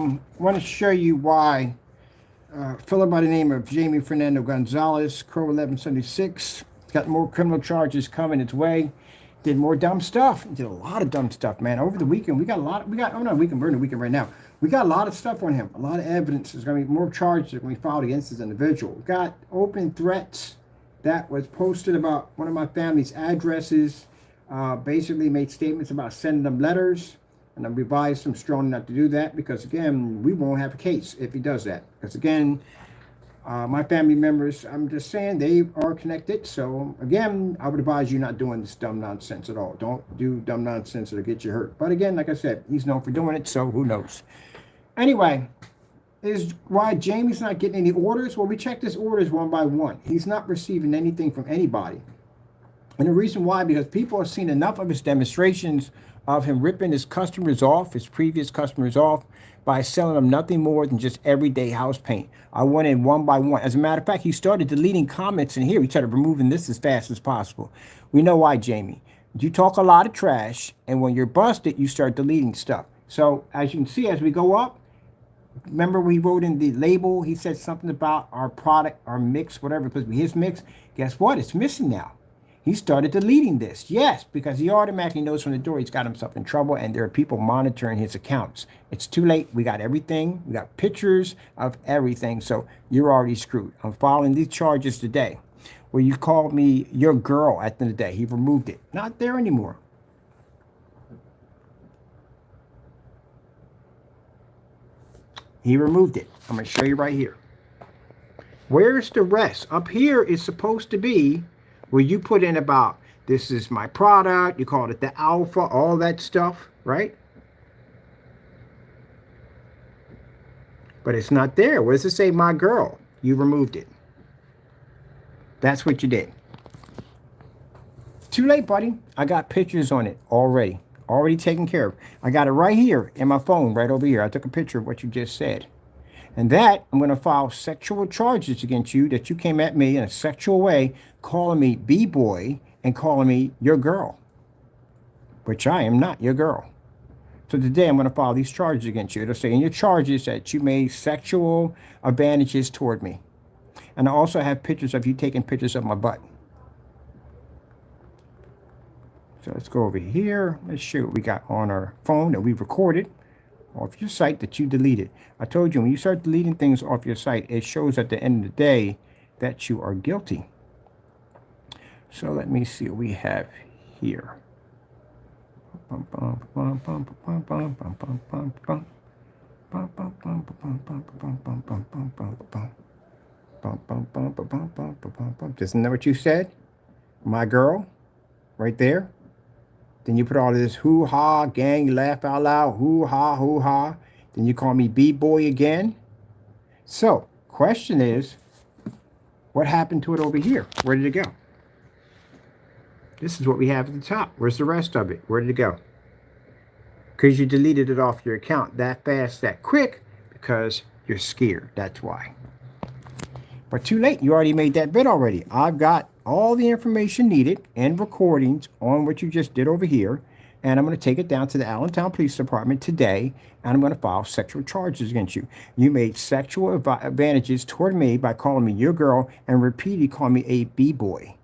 Want to show you why a fellow by the name of Jamie Fernando Gonzalez, Crow 1176, got more criminal charges coming its way. Did more dumb stuff. Did a lot of dumb stuff, man. Over the weekend, we got a lot. Oh no, we're in the weekend right now. We got a lot of stuff on him. A lot of evidence. There's going to be more charges that we filed against this individual. We got open threats that was posted about one of my family's addresses. Basically made statements about sending them letters. And I've advised him strongly not to do that because, again, we won't have a case if he does that. Because, again, my family members, I'm just saying, they are connected. So, again, I would advise you not doing this dumb nonsense at all. Don't do dumb nonsense that'll get you hurt. But, again, like I said, he's known for doing it, so who knows. Anyway, is why Jamie's not getting any orders? Well, we checked his orders one by one. He's not receiving anything from anybody. And the reason why, because people have seen enough of his demonstrations of him ripping his customers off, his previous customers off, by selling them nothing more than just everyday house paint. I went in one by one. As a matter of fact, he started deleting comments in here. He started removing this as fast as possible. We know why, Jamie. You talk a lot of trash, and when you're busted, you start deleting stuff. So as you can see, as we go up, remember we wrote in the label, he said something about our product, our mix, whatever, supposed to be his mix. Guess what? It's missing now. He started deleting this. Yes, because he automatically knows from the door he's got himself in trouble and there are people monitoring his accounts. It's too late. We got everything. We got pictures of everything. So you're already screwed. I'm filing these charges today. Where you called me your girl at the end of the day. He removed it. Not there anymore. He removed it. I'm going to show you right here. Where's the rest? Up here is supposed to be where you put in about, this is my product, you called it the alpha, all that stuff, right? But it's not there. What does it say, my girl? You removed it. That's what you did. Too late, buddy. I got pictures on it already. Already taken care of. I got it right here in my phone, right over here. I took a picture of what you just said. And that, I'm going to file sexual charges against you that you came at me in a sexual way, calling me B-boy and calling me your girl, which I am not your girl. So today I'm going to file these charges against you. It'll say in your charges that you made sexual advantages toward me. And I also have pictures of you taking pictures of my butt. So let's go over here. Let's show what we got on our phone that we recorded off your site that you deleted. I told you, when you start deleting things off your site, it shows at the end of the day that you are guilty. So let me see what we have here. Isn't that what you said? My girl, right there. Then you put all this hoo-ha, gang, you laugh out loud, hoo-ha, hoo-ha. Then you call me B-boy again. So, question is, what happened to it over here? Where did it go? This is what we have at the top. Where's the rest of it? Where did it go? Because you deleted it off your account that fast, that quick, because you're scared. That's why. But too late. You already made that bid already. I've got all the information needed and recordings on what you just did over here. And I'm going to take it down to the Allentown Police Department today. And I'm going to file sexual charges against you. You made sexual advantages toward me by calling me your girl and repeatedly calling me a B-boy.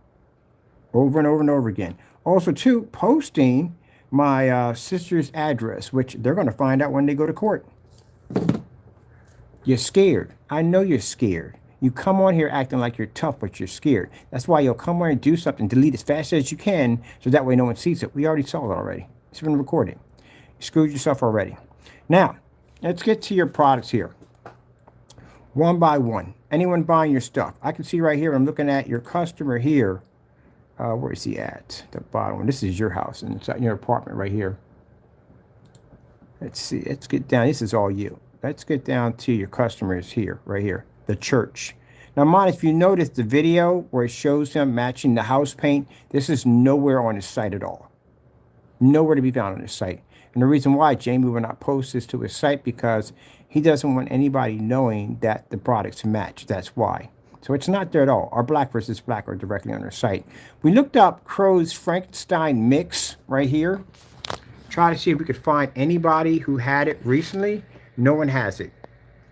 Over and over and over again. Also, too, posting my sister's address, which they're going to find out when they go to court. You're scared. I know you're scared. You come on here acting like you're tough, but you're scared. That's why you'll come on and do something, delete as fast as you can, so that way no one sees it. We already saw it already. It's been recorded. You screwed yourself already. Now, let's get to your products here. One by one. Anyone buying your stuff. I can see right here, I'm looking at your customer here. Where is he at? The bottom one. This is your house, and it's in your apartment right here. Let's see. Let's get down. This is all you. Let's get down to your customers here, right here. The church. Now, mind if you notice the video where it shows him matching the house paint, this is nowhere on his site at all. Nowhere to be found on his site. And the reason why Jamie will not post this to his site because he doesn't want anybody knowing that the products match. That's why. So it's not there at all. Our black versus black are directly on our site. We looked up Crow's Frankenstein mix right here. Try to see if we could find anybody who had it recently. No one has it.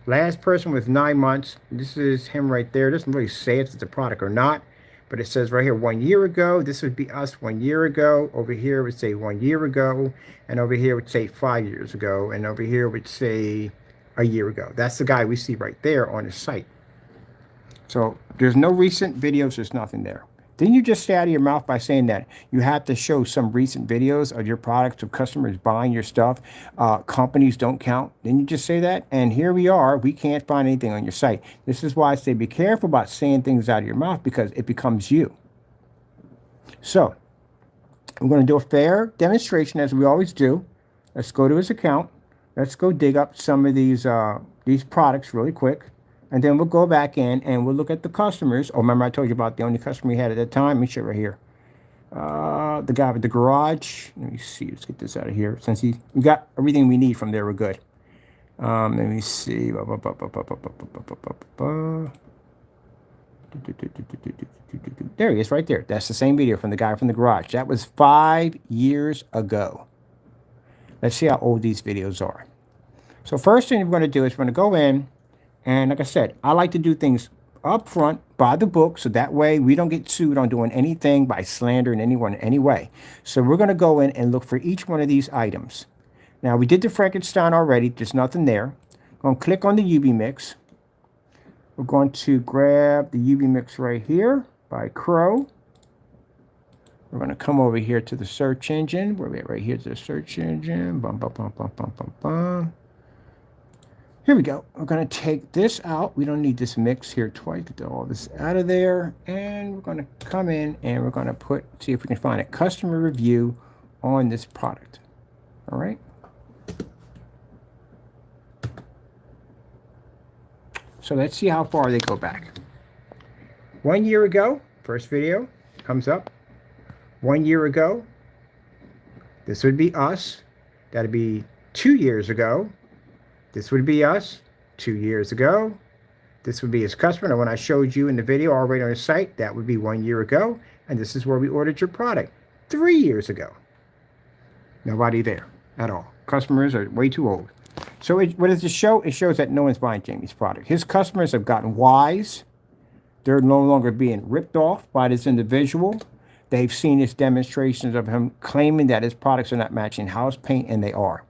Last person was 9 months. This is him right there. It doesn't really say if it's a product or not, but it says right here 1 year ago. This would be us 1 year ago. Over here it would say 1 year ago, and over here it would say 5 years ago, and over here it would say a year ago. That's the guy we see right there on the site. So there's no recent videos. There's nothing there. Didn't you just stay out of your mouth by saying that you have to show some recent videos of your products to customers buying your stuff? Companies don't count. Didn't you just say that? And here we are. We can't find anything on your site. This is why I say be careful about saying things out of your mouth, because it becomes you. So I'm going to do a fair demonstration as we always do. Let's go to his account. Let's go dig up some of these products really quick. And then we'll go back in and we'll look at the customers. Oh, remember I told you about the only customer we had at that time? Let me show you right here. The guy with the garage. Let me see. Let's get this out of here. Since we got everything we need from there, we're good. Let me see. There he is right there. That's the same video from the guy from the garage. That was 5 years ago. Let's see how old these videos are. So first thing we're going to do is we're going to go in. And like I said, I like to do things up front by the book, so that way we don't get sued on doing anything by slandering anyone in any way. So we're going to go in and look for each one of these items. Now, we did the Frankenstein already. There's nothing there. I'm going to click on the UV Mix. We're going to grab the UV Mix right here by Crow. We're going to come over here to the search engine. We're right here to the search engine. Bum, bum, bum, bum, bum, bum, bum. Here we go. We're going to take this out. We don't need this mix here twice. Get all this out of there. And we're going to come in and we're going to see if we can find a customer review on this product. All right. So let's see how far they go back. 1 year ago, first video comes up. 1 year ago, this would be us. That'd be 2 years ago. This would be us 2 years ago. This would be his customer. Now, when I showed you in the video already on the site, that would be 1 year ago. And this is where we ordered your product 3 years ago. Nobody there at all. Customers are way too old. So what does it show? It shows that no one's buying Jamie's product. His customers have gotten wise. They're no longer being ripped off by this individual. They've seen his demonstrations of him claiming that his products are not matching house paint, and they are.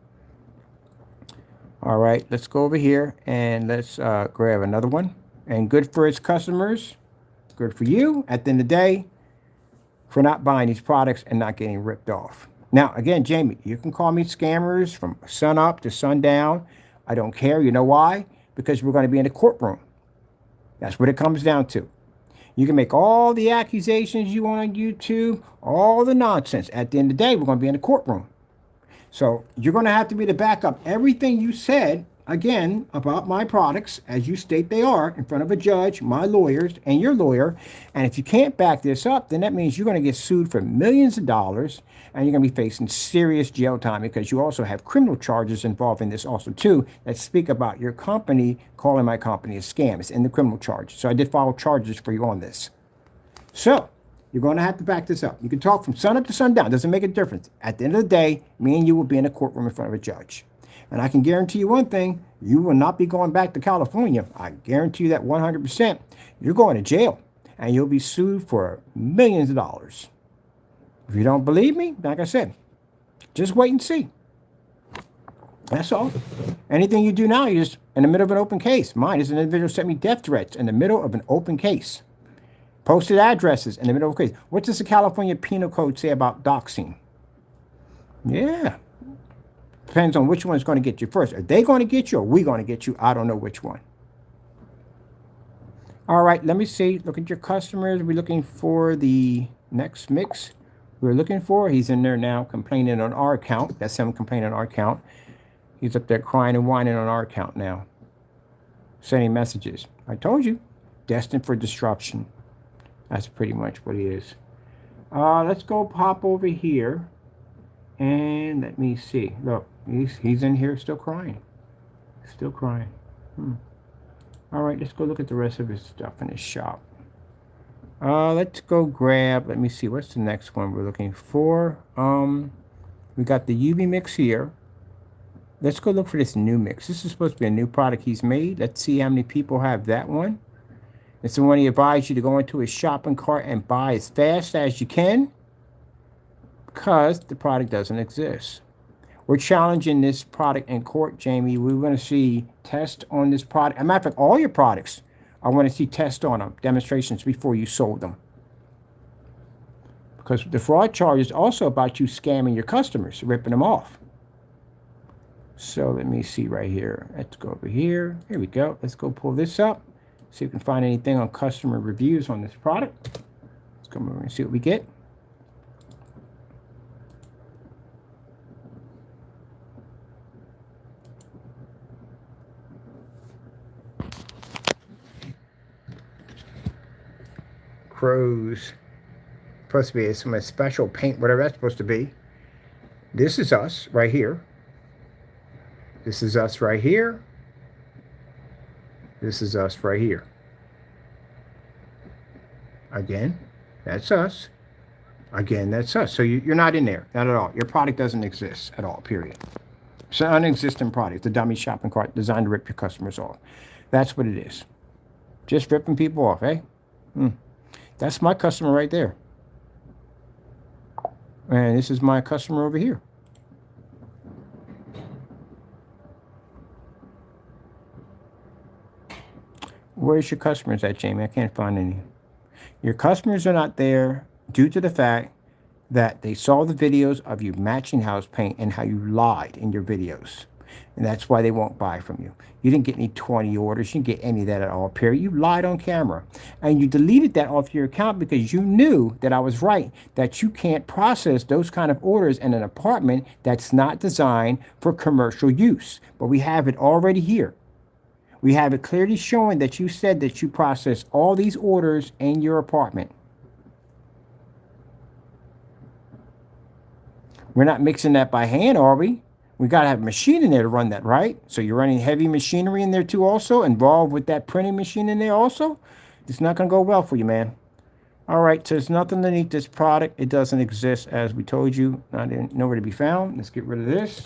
All right, let's go over here and let's grab another one. And good for his customers, good for you at the end of the day for not buying these products and not getting ripped off. Now, again, Jamie, you can call me scammers from sun up to sundown. I don't care. You know why? Because we're going to be in a courtroom. That's what it comes down to. You can make all the accusations you want on YouTube, all the nonsense. At the end of the day, we're going to be in a courtroom. So you're going to have to be to back up everything you said, again, about my products, as you state they are, in front of a judge, my lawyers, and your lawyer. And if you can't back this up, then that means you're going to get sued for millions of dollars, and you're going to be facing serious jail time, because you also have criminal charges involved in this also, too, that speak about your company calling my company a scam. It's in the criminal charge. So I did file charges for you on this. So you're going to have to back this up. You can talk from sun up to sundown. Doesn't make a difference. At the end of the day, me and you will be in a courtroom in front of a judge. And I can guarantee you one thing. You will not be going back to California. I guarantee you that 100%. You're going to jail. And you'll be sued for millions of dollars. If you don't believe me, like I said, just wait and see. That's all. Anything you do now, you're just in the middle of an open case. Mine is an individual sent me death threats in the middle of an open case. Posted addresses in the middle of a case. What does the California Penal Code say about doxing? Yeah. Depends on which one's going to get you first. Are they going to get you or are we going to get you? I don't know which one. All right, let me see. Look at your customers. We're looking for the next mix we're looking for. He's in there now complaining on our account. That's him complaining on our account. He's up there crying and whining on our account now. Sending messages. I told you. Destined for destruction. That's pretty much what he is. Let's go pop over here. And let me see. Look, he's in here still crying. Still crying. All right, let's go look at the rest of his stuff in his shop. Let's go grab, let me see, what's the next one we're looking for? We got the UV Mix here. let's go look for this new mix. This is supposed to be a new product he's made. Let's see how many people have that one. It's the one he advised you to go into his shopping cart and buy as fast as you can, because the product doesn't exist. We're challenging this product in court, Jamie. We want to see tests on this product. As a matter of fact, all your products, I want to see tests on them, demonstrations before you sold them. Because the fraud charge is also about you scamming your customers, ripping them off. So let me see right here. Let's go over here. Here we go. Let's go pull this up. See if we can find anything on customer reviews on this product. Let's come over and see what we get. Crows. Supposed to be some special paint, whatever that's supposed to be. This is us right here. This is us right here. This is us right here. Again, that's us. Again, that's us. So you're not in there, not at all. Your product doesn't exist at all, period. It's an unexistent product. It's a dummy shopping cart designed to rip your customers off. That's what it is. Just ripping people off, eh? That's my customer right there. And this is my customer over here. Where's your customers at, Jamie? I can't find any. Your customers are not there due to the fact that they saw the videos of you matching house paint and how you lied in your videos. And that's why they won't buy from you. You didn't get any 20 orders. You didn't get any of that at all, period. You lied on camera. And you deleted that off your account because you knew that I was right, that you can't process those kind of orders in an apartment that's not designed for commercial use. But we have it already here. We have it clearly showing that you said that you process all these orders in your apartment. We're not mixing that by hand, are we? We got to have a machine in there to run that, right? So you're running heavy machinery in there too also, involved with that printing machine in there also? It's not going to go well for you, man. All right, so there's nothing underneath this product. It doesn't exist, as we told you. Nowhere to be found. Let's get rid of this.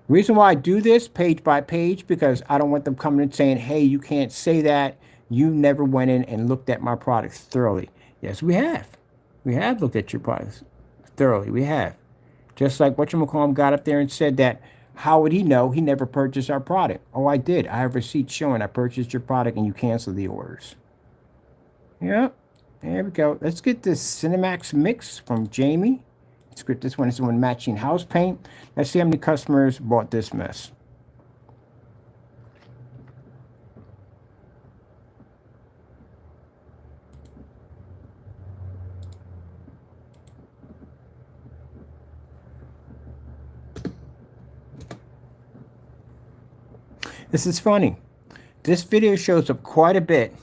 Reason why I do this page by page, because I don't want them coming and saying, hey, you can't say that. You never went in and looked at my products thoroughly. Yes, we have. We have looked at your products thoroughly. We have. Just like whatchamacallit got up there and said that, how would he know he never purchased our product? Oh, I did. I have receipts showing I purchased your product and you canceled the orders. Yep. There we go. Let's get this Cinemax mix from Jamie. Let's get this one. It's the one matching house paint. Let's see how many customers bought this mess. This is funny. This video shows up quite a bit,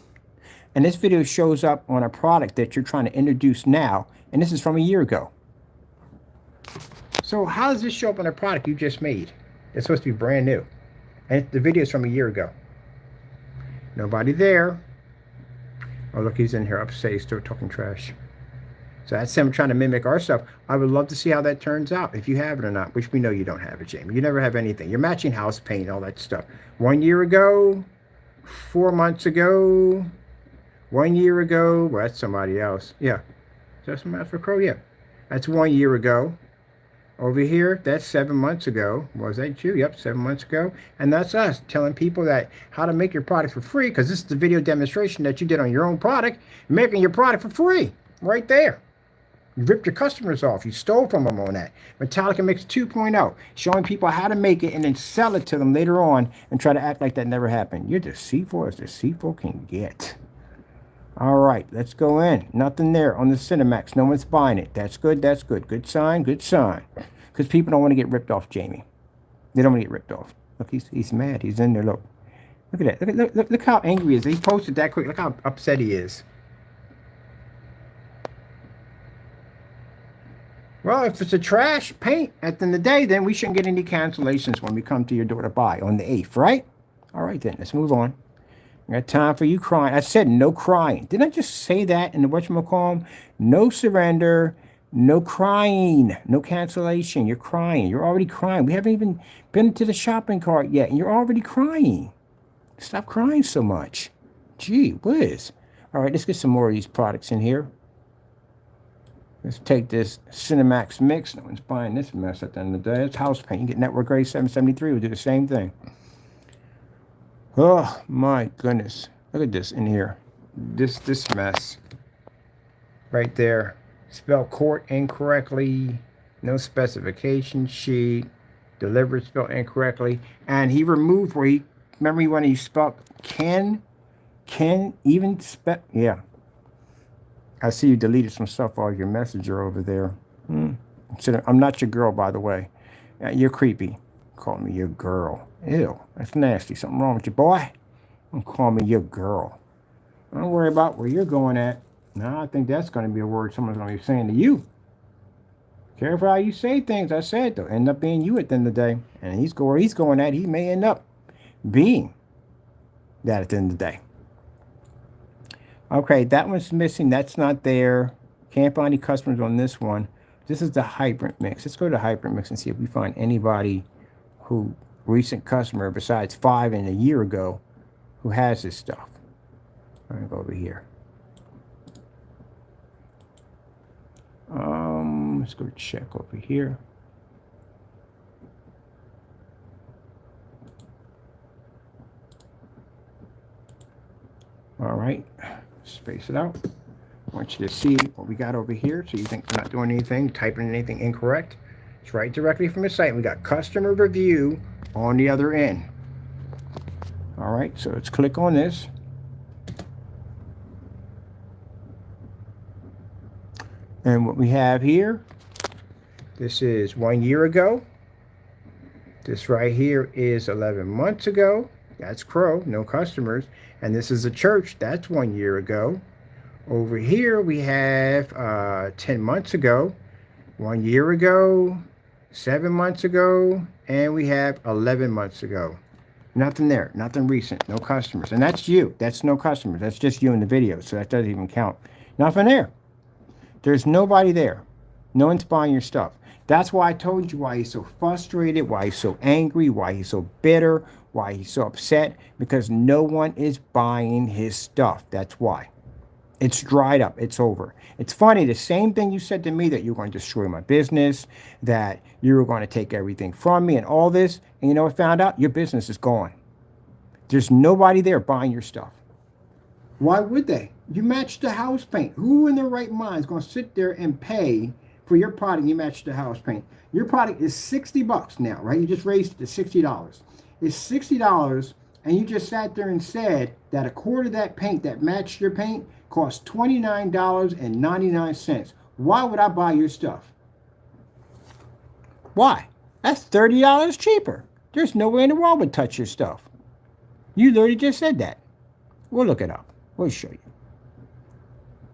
and this video shows up on a product that you're trying to introduce now, and this is from a year ago. So how does this show up on a product you just made? It's supposed to be brand new, and the video is from a year ago. Nobody there. Oh, look, he's in here upstairs still talking trash. So that's him trying to mimic our stuff. I would love to see how that turns out, if you have it or not, which we know you don't have it, Jamie. You never have anything. You're matching house paint, all that stuff. 1 year ago, 4 months ago, 1 year ago. Well, that's somebody else. Yeah. Is that somebody for Crow? Yeah. That's 1 year ago. Over here, that's 7 months ago. Was that you? Yep, 7 months ago. And that's us telling people that how to make your product for free, because this is the video demonstration that you did on your own product, making your product for free right there. You ripped your customers off. You stole from them on that. Metallica Mix 2.0, showing people how to make it and then sell it to them later on and try to act like that never happened. You're deceitful as deceitful can get. All right, let's go in. Nothing there on the Cinemax. No one's buying it. That's good. That's good. Good sign. Good sign. Because people don't want to get ripped off, Jamie. They don't want to get ripped off. Look, he's mad. He's in there. Look. Look at that. Look how angry he is. He posted that quick. Look how upset he is. Well, if it's a trash paint at the end of the day, then we shouldn't get any cancellations when we come to your door to buy on the 8th, right? All right, then. Let's move on. I got time for you crying. I said no crying. Didn't I just say that in the whatchamacallit? No surrender, No crying, no cancellation. You're crying. You're already crying. We haven't even been to the shopping cart yet, and you're already crying. Stop crying so much. Gee whiz. All right, let's get some more of these products in here. Let's take this Cinemax mix. No one's buying this mess at the end of the day. It's house paint. You get Network Grade 773. We'll do the same thing. Oh, my goodness. Look at this in here. This mess. Right there. Spelled court incorrectly. No specification sheet. Delivered spelled incorrectly. And he removed where he... Remember when he spelled can even spell... Yeah. I see you deleted some stuff off your messenger over there. So I'm not your girl, by the way. You're creepy. Call me your girl. Ew, that's nasty. Something wrong with you, boy. Don't call me your girl. Don't worry about where you're going at. Now, I think that's going to be a word someone's going to be saying to you. Careful how you say things. I said, they'll end up being you at the end of the day. And where he's going at, he may end up being that at the end of the day. Okay, that one's missing. That's not there. Can't find any customers on this one. This is the Hybrid Mix. Let's go to Hybrid Mix and see if we find anybody who, recent customer besides 5 and a year ago, who has this stuff. I'm going to go over here. Let's go check over here. All right. Space it out. I want you to see what we got over here. So you think we're not doing anything, typing anything incorrect. It's right directly from the site. We got customer review on the other end. All right, so let's click on this. And what we have here, this is 1 year ago. This right here is 11 months ago. That's Crow, no customers. And this is a church. That's 1 year ago. Over here we have 10 months ago, 1 year ago, 7 months ago, and we have 11 months ago. Nothing there, nothing recent, no customers. And that's you. That's no customers. That's just you in the video, so that doesn't even count. Nothing there. There's nobody there. No one's buying your stuff. That's why I told you why he's so frustrated, why he's so angry, why he's so bitter, why he's so upset, because no one is buying his stuff. That's why. It's dried up. It's over. It's funny, the same thing you said to me, that you were going to destroy my business, that you were going to take everything from me and all this, and you know what I found out? Your business is gone. There's nobody there buying your stuff. Why would they? You matched the house paint. Who in their right mind is going to sit there and pay for your product? You matched the house paint. Your product is $60 now, right? You just raised it to $60. It's $60, and you just sat there and said that a quart of that paint that matched your paint cost $29.99. Why would I buy your stuff? Why? That's $30 cheaper. There's no way in the world would touch your stuff. You literally just said that. We'll look it up. We'll show you.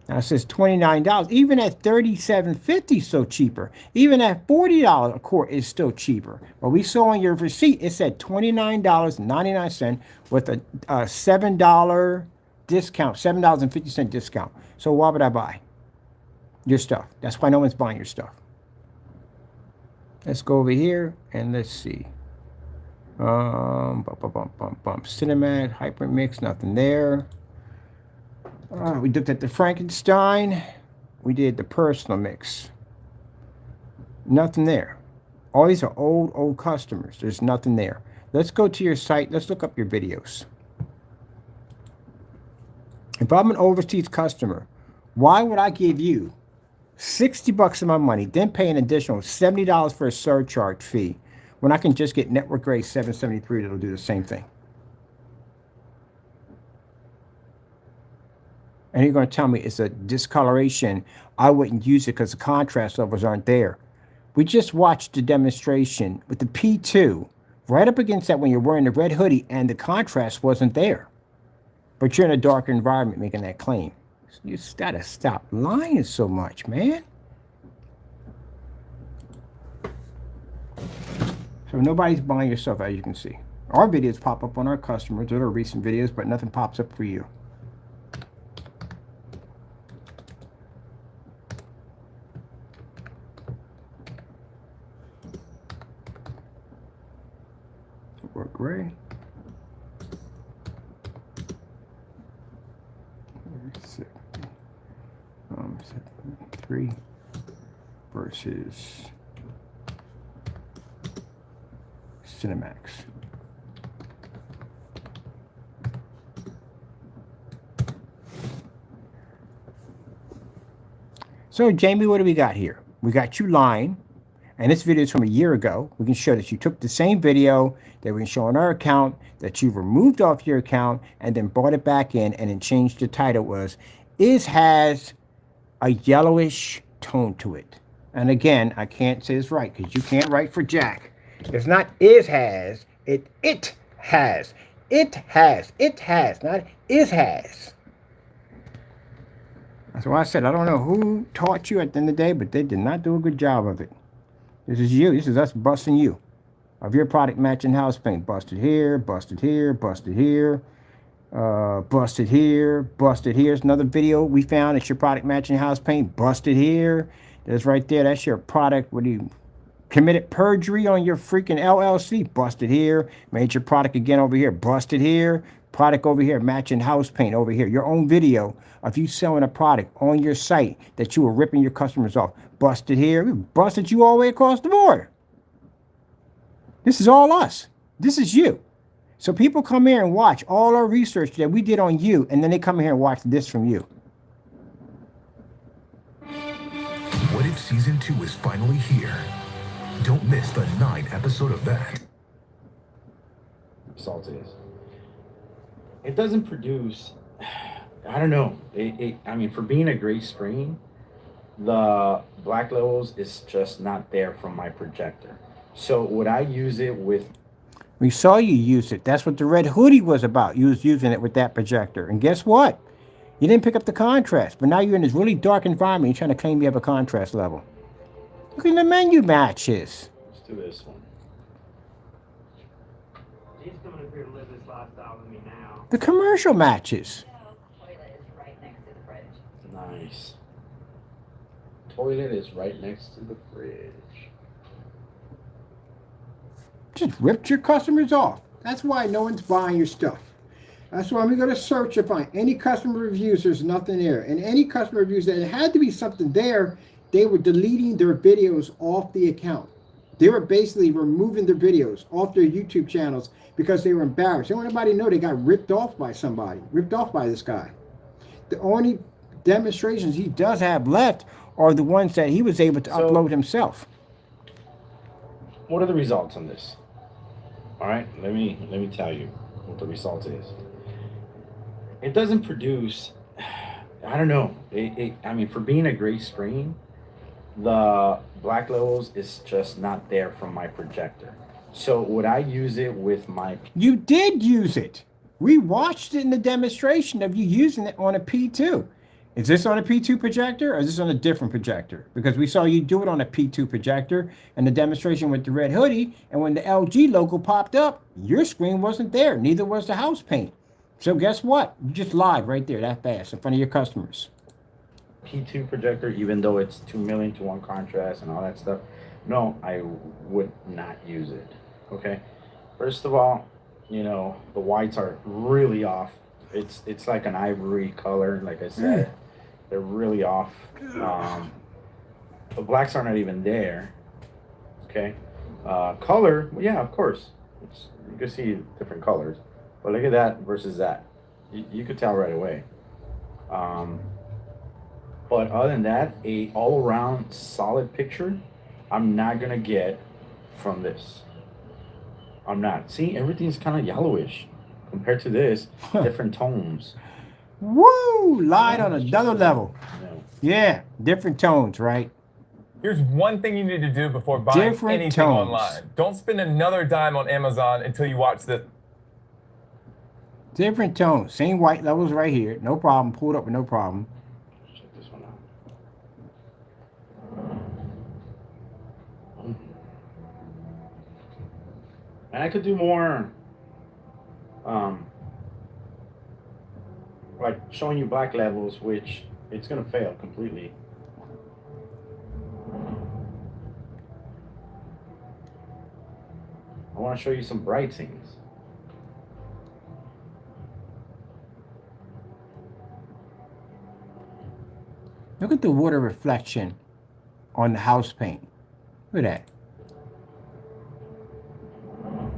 Now it says $29. Even at $37.50 so cheaper. Even at $40 a quart is still cheaper. But we saw on your receipt, it said $29.99 with a $7 discount, $7.50 discount. So why would I buy your stuff? That's why no one's buying your stuff. Let's go over here and let's see. Cinemax, Hyper Mix, nothing there. We looked at the Frankenstein. We did the Personal Mix. Nothing there. All these are old customers. There's nothing there. Let's go to your site. Let's look up your videos. If I'm an overseas customer, why would I give you $60 of my money, then pay an additional $70 for a surcharge fee, when I can just get Network Grade 773 that'll do the same thing? And you're going to tell me it's a discoloration. I wouldn't use it because the contrast levels aren't there. We just watched the demonstration with the P2 right up against that when you're wearing the red hoodie and the contrast wasn't there. But you're in a darker environment making that claim. So you just got to stop lying so much, man. So nobody's buying your stuff, as you can see. Our videos pop up on our customers. Those are recent videos, but nothing pops up for you. 3 versus Cinemax. So, Jamie, what do we got here? We got you lying, and this video is from a year ago. We can show that you took the same video that we can show on our account, that you removed off your account, and then brought it back in, and then changed the title was, has a yellowish tone to it. And again, I can't say this right, because you can't write for Jack. It's not has, it has. It has, not has. That's why I said, I don't know who taught you at the end of the day, but they did not do a good job of it. This is you. This is us busting you. Of your product matching house paint. Busted here, busted here, busted here, busted here, busted here. It's another video we found. It's your product matching house paint. Busted here. There's right there. That's your product. What do you committed perjury on your freaking LLC? Busted here. Made your product again over here. Busted here. Product over here. Matching house paint over here. Your own video of you selling a product on your site that you were ripping your customers off. Busted here. We busted you all the way across the board. This is all us. This is you. So people come here and watch all our research that we did on you, and then they come here and watch this from you. What If Season 2 is finally here? Don't miss the 9th episode of that. Salt is. It doesn't produce. I don't know. I mean, for being a gray screen, the black levels is just not there from my projector. So would I use it with? We saw you use it. That's what the red hoodie was about. You was using it with that projector. And guess what? You didn't pick up the contrast. But now you're in this really dark environment. You're trying to claim you have a contrast level. Look at the menu matches. Let's do this one. He's coming up here to live this lifestyle with me now. The commercial matches. Toilet is right next to the fridge. Nice. Toilet is right next to the fridge. Just ripped your customers off. That's why no one's buying your stuff. That's why we go to search and find any customer reviews. There's nothing there. And any customer reviews that it had to be something there, they were deleting their videos off the account. They were basically removing their videos off their YouTube channels because they were embarrassed. They don't want anybody to know they got ripped off by somebody, ripped off by this guy. The only demonstrations he does have left are the ones that he was able to upload himself. What are the results on this? All right, let me tell you what the result is. It doesn't produce. I don't know. I mean, for being a gray screen, the black levels is just not there from my projector. So would I use it with my? You did use it. We watched it in the demonstration of you using it on a P2. Is this on a P2 projector or is this on a different projector? Because we saw you do it on a P2 projector and the demonstration with the red hoodie, and when the LG logo popped up, your screen wasn't there. Neither was the house paint. So guess what? You just lied right there that fast in front of your customers. P2 projector, even though it's 2 million to 1 contrast and all that stuff, no, I would not use it. Okay, first of all, you know, the whites are really off. It's like an ivory color, like I said. They're really off. The blacks are not even there. Okay, color, well, yeah, of course, you can see different colors, but look at that versus that. You could tell right away. But other than that, a all-around solid picture, I'm not gonna get from this. I'm not. See, everything's kind of yellowish compared to this. Different tones. Woo! Lied on another level. No. Yeah, different tones, right? Here's one thing you need to do before buying Different anything tones. online. Don't spend another dime on Amazon until you watch the. Different tones. Same white levels right here. No problem. Pulled up with no problem. Check this one out. And I could do more, like showing you black levels, which it's gonna fail completely. I want to show you some bright scenes. Look at the water reflection on the house paint. Look at that.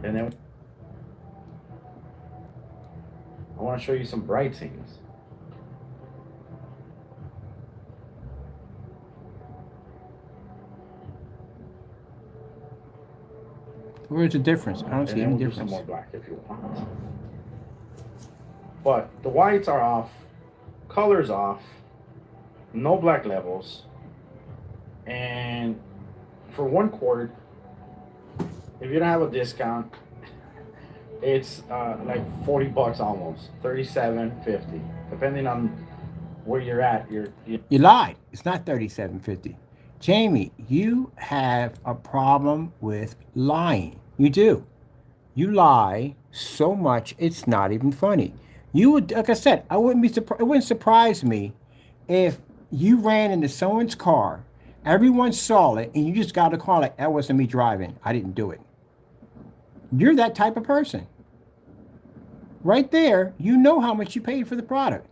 And then I want to show you some bright things. Where's the difference? I don't And see then any we'll do some difference. more black if you want. But the whites are off, colors off, no black levels, and for 1 quart, if you don't have a discount, it's like $40 almost, $37.50, depending on where you're at. You lied. It's not $37.50. Jamie, you have a problem with lying. You do. You lie so much it's not even funny. You would, like I said, I wouldn't be surprised. It wouldn't surprise me if you ran into someone's car, everyone saw it, and you just got a call like, that wasn't me driving. I didn't do it. You're that type of person. Right there, you know how much you paid for the product.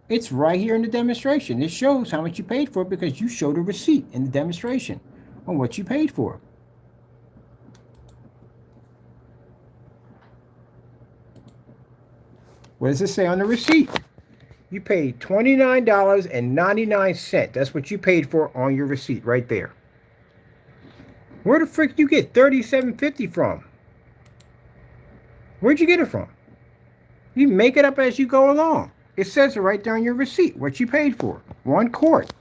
It's right here in the demonstration. It shows how much you paid for it because you showed a receipt in the demonstration on what you paid for. What does it say on the receipt? You paid $29.99. That's what you paid for on your receipt right there. Where the frick you get $37.50 from? Where'd you get it from? You make it up as you go along. It says it right there on your receipt, what you paid for. 1 quart.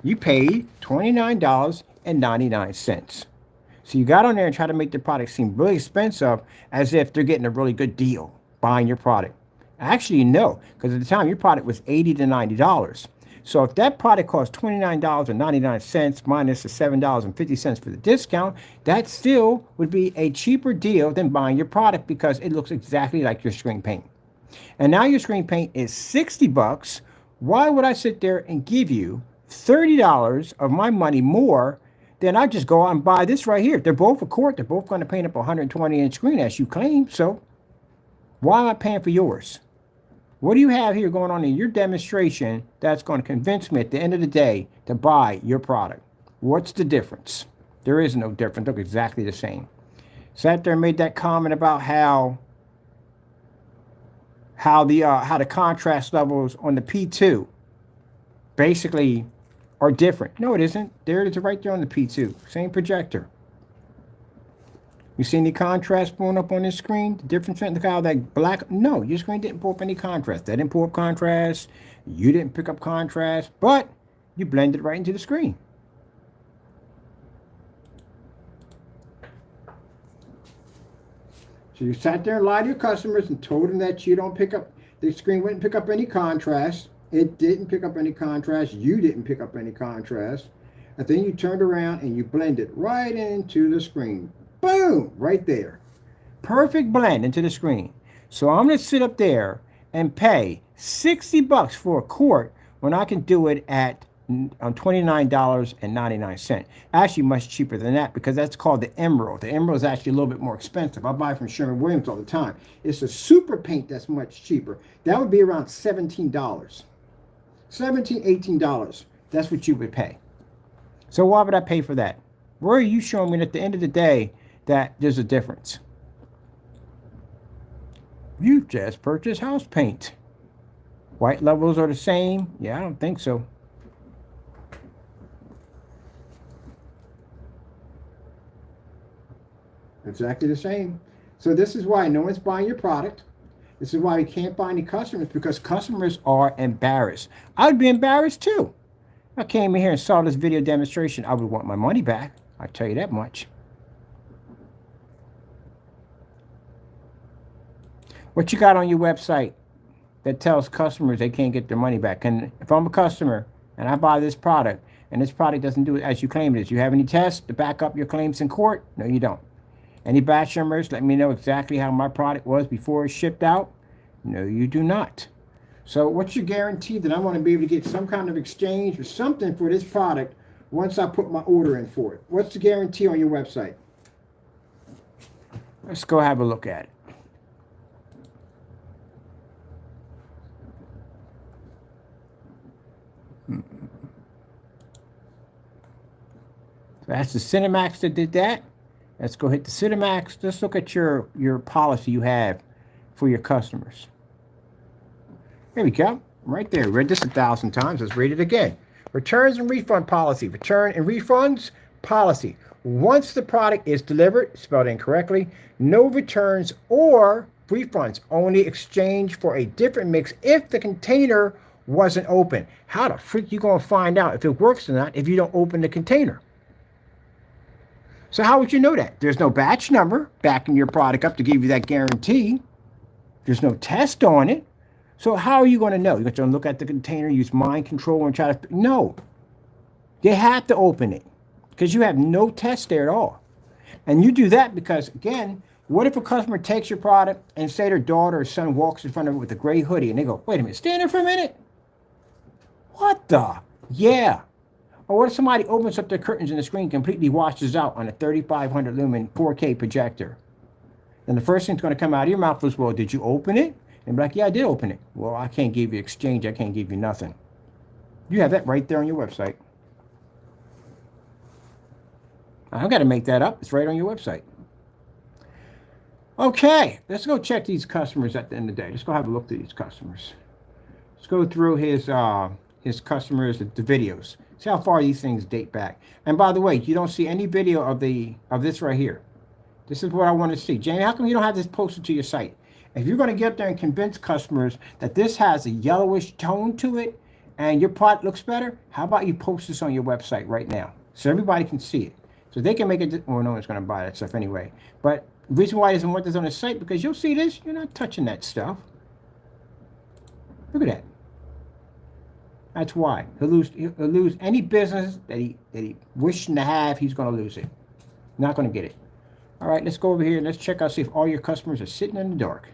You paid $29.99. So you got on there and try to make the product seem really expensive as if they're getting a really good deal buying your product. Actually, no, because at the time your product was $80 to $90. So if that product cost $29.99 minus the $7.50 for the discount, that still would be a cheaper deal than buying your product because it looks exactly like your screen paint. And now your screen paint is $60. Why would I sit there and give you $30 of my money more than I just go out and buy this right here? They're both a quart. They're both going to paint up a 120-inch screen as you claim. So why am I paying for yours? What do you have here going on in your demonstration that's going to convince me at the end of the day to buy your product? What's the difference? There is no difference. They look exactly the same. Sat there and made that comment about how the contrast levels on the P2 basically are different. No, it isn't. There it is right there on the P2. Same projector. You see any contrast pulling up on this screen? The difference in the how that black? No, your screen didn't pull up any contrast. That didn't pull up contrast. You didn't pick up contrast, but you blended right into the screen. So you sat there and lied to your customers and told them that you don't pick up, the screen wouldn't pick up any contrast. It didn't pick up any contrast. You didn't pick up any contrast. And then you turned around and you blended right into the screen. Boom, right there. Perfect blend into the screen. So I'm going to sit up there and pay $60 for a quart when I can do it at $29.99. Actually, much cheaper than that because that's called the Emerald. The Emerald is actually a little bit more expensive. I buy from Sherwin-Williams all the time. It's a super paint that's much cheaper. That would be around $17. $17, $18. That's what you would pay. So why would I pay for that? Where are you showing me at the end of the day that there's a difference? You just purchased house paint. White levels are the same? Yeah, I don't think so. Exactly the same. So this is why no one's buying your product. This is why we can't buy any customers, because customers are embarrassed. I would be embarrassed too. If I came in here and saw this video demonstration, I would want my money back. I'll tell you that much. What you got on your website that tells customers they can't get their money back? And if I'm a customer and I buy this product and this product doesn't do it as you claim it is, you have any tests to back up your claims in court? No, you don't. Any batch numbers? Let me know exactly how my product was before it shipped out? No, you do not. So what's your guarantee that I'm going to be able to get some kind of exchange or something for this product once I put my order in for it? What's the guarantee on your website? Let's go have a look at it. That's the Cinemax that did that. Let's go hit the Cinemax. Let's look at your policy you have for your customers. There we go. Right there. Read this 1,000 times. Let's read it again. Returns and refund policy. Return and refunds policy. Once the product is delivered, spelled incorrectly, no returns or refunds. Only exchange for a different mix if the container wasn't open. How the freak you going to find out if it works or not if you don't open the container? So how would you know that? There's no batch number backing your product up to give you that guarantee. There's no test on it. So how are you going to know? You're going to look at the container, use mind control, and try to... No. You have to open it because you have no test there at all. And you do that because, again, what if a customer takes your product and say their daughter or son walks in front of it with a gray hoodie and they go, wait a minute, stand there for a minute? What the? Yeah. Or what if somebody opens up their curtains and the screen completely washes out on a 3,500 lumen 4K projector? Then the first thing's going to come out of your mouth is, well, did you open it? And be like, yeah, I did open it. Well, I can't give you exchange. I can't give you nothing. You have that right there on your website. I've got to make that up. It's right on your website. Okay, let's go check these customers at the end of the day. Let's go have a look at these customers. Let's go through his customers, the videos. See how far these things date back. And by the way, you don't see any video of this right here. This is what I want to see. Jamie, how come you don't have this posted to your site? If you're going to get up there and convince customers that this has a yellowish tone to it and your product looks better, how about you post this on your website right now so everybody can see it? So they can make it, well, no one's going to buy that stuff anyway. But the reason why he doesn't want this on his site, because you'll see this, you're not touching that stuff. Look at that. That's why. He'll lose any business that he wishing to have, he's going to lose it. Not going to get it. All right, let's go over here and let's check out, see if all your customers are sitting in the dark.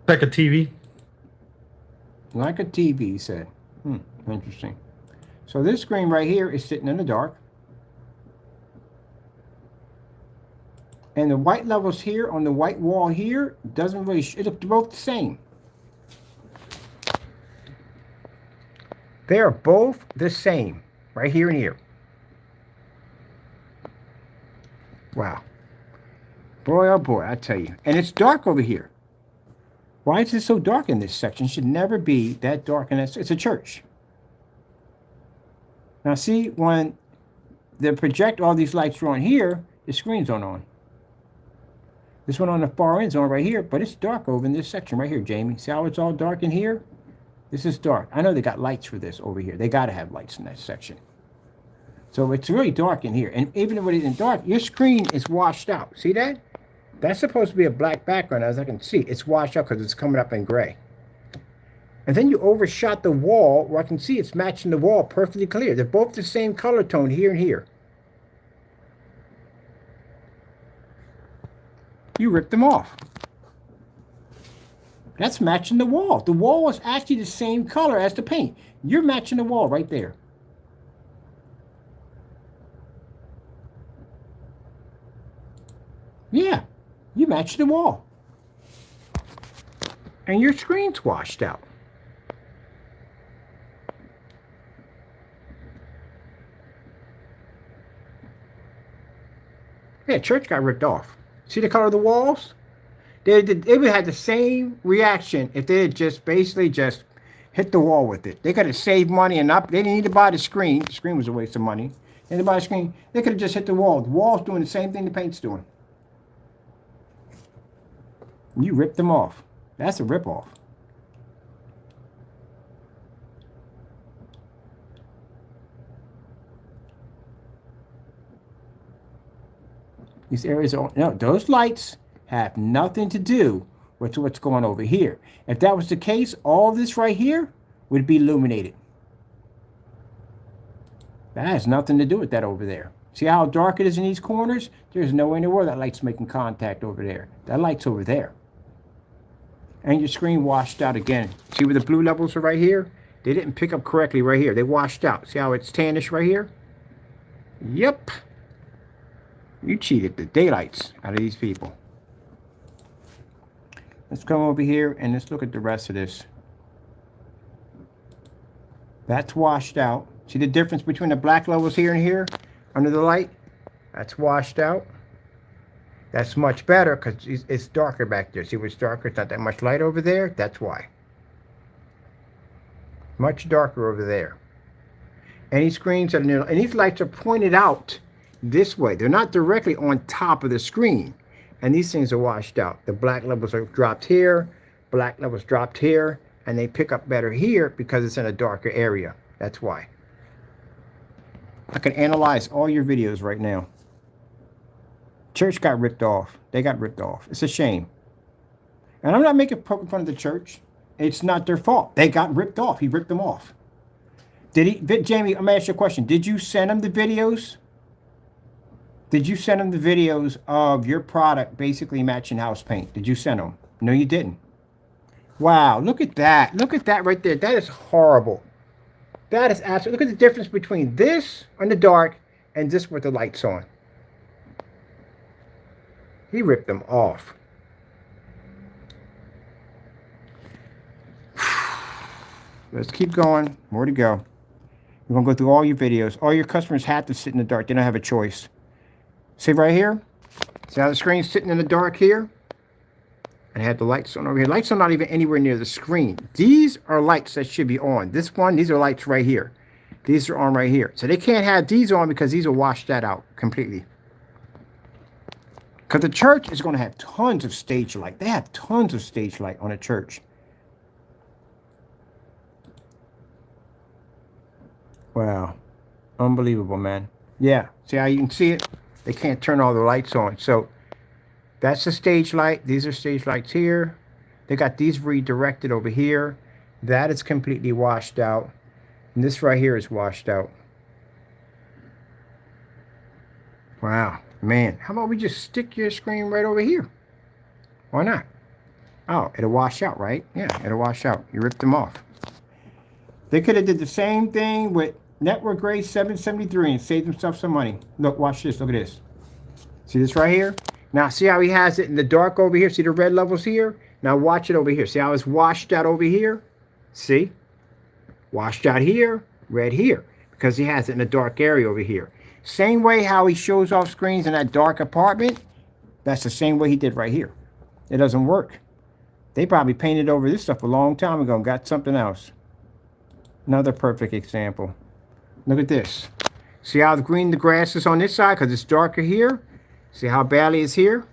Like a TV. Like a TV, he said. Interesting. So this screen right here is sitting in the dark. And the white levels here on the white wall here doesn't really, it looks both the same. They are both the same, right here and here. Wow. Boy, oh boy, I tell you. And it's dark over here. Why is it so dark in this section? It should never be that dark. And it's a church. Now see, when the project all these lights are on here, the screens aren't on. This one on the far end's on right here, but it's dark over in this section right here, Jamie. See how it's all dark in here? This is dark. I know they got lights for this over here. They got to have lights in that section. So it's really dark in here. And even if it isn't dark, your screen is washed out. See that? That's supposed to be a black background, as I can see. It's washed out because it's coming up in gray. And then you overshot the wall where I can see it's matching the wall perfectly clear. They're both the same color tone here and here. You ripped them off. That's matching the wall. The wall is actually the same color as the paint. You're matching the wall right there. Yeah, you match the wall. And your screen's washed out. Yeah, church got ripped off. See the color of the walls? They would have the same reaction if they had just basically just hit the wall with it. They could have saved money and up. They didn't need to buy the screen. The screen was a waste of money. They didn't buy the screen. They could have just hit the wall. The wall's doing the same thing the paint's doing. You ripped them off. That's a rip-off. These areas are, no, those lights have nothing to do with what's going over here. If that was the case, all this right here would be illuminated. That has nothing to do with that over there. See how dark it is in these corners? There's no way in the world that light's making contact over there. That light's over there. And your screen washed out again. See where the blue levels are right here? They didn't pick up correctly right here. They washed out. See how it's tannish right here? Yep. You cheated the daylights out of these people. Let's come over here and let's look at the rest of this. That's washed out. See the difference between the black levels here and here under the light? That's washed out. That's much better because it's darker back there. See what's darker? It's not that much light over there. That's why. Much darker over there. Any screens that are near, and these lights are pointed out this way. They're not directly on top of the screen. And these things are washed out. The black levels are dropped here, black levels dropped here, and they pick up better here because it's in a darker area. That's why. I can analyze all your videos right now. Church got ripped off. They got ripped off. It's a shame. And I'm not making fun of the church. It's not their fault. They got ripped off. He ripped them off. Did he, Jamie, I'm going to ask you a question. Did you send him the videos? Did you send him the videos of your product basically matching house paint? Did you send them? No, you didn't. Wow, look at that. Look at that right there. That is horrible. That is absolutely, look at the difference between this in the dark and this with the lights on. He ripped them off. Let's keep going. More to go. We're going to go through all your videos. All your customers have to sit in the dark. They don't have a choice. See right here? See how the screen's sitting in the dark here? And I have the lights on over here. Lights are not even anywhere near the screen. These are lights that should be on. This one, these are lights right here. These are on right here. So they can't have these on because these will wash that out completely. Because the church is going to have tons of stage light. They have tons of stage light on a church. Wow. Unbelievable, man. Yeah. See how you can see it? They can't turn all the lights on. So that's the stage light. These are stage lights here. They got these redirected over here. That is completely washed out. And this right here is washed out. Wow. Man, how about we just stick your screen right over here? Why not? Oh, it'll wash out, right? Yeah, it'll wash out. You ripped them off. They could have did the same thing with Network Grade 773 and saved themselves some money. Look, watch this. Look at this. See this right here? Now, see how he has it in the dark over here? See the red levels here? Now, watch it over here. See how it's washed out over here? See? Washed out here, red here. Because he has it in a dark area over here. Same way how he shows off screens in that dark apartment. That's the same way he did right here. It doesn't work. They probably painted over this stuff a long time ago and got something else. Another perfect example. Look at this. See how green the grass is on this side because it's darker here? See how badly it's here?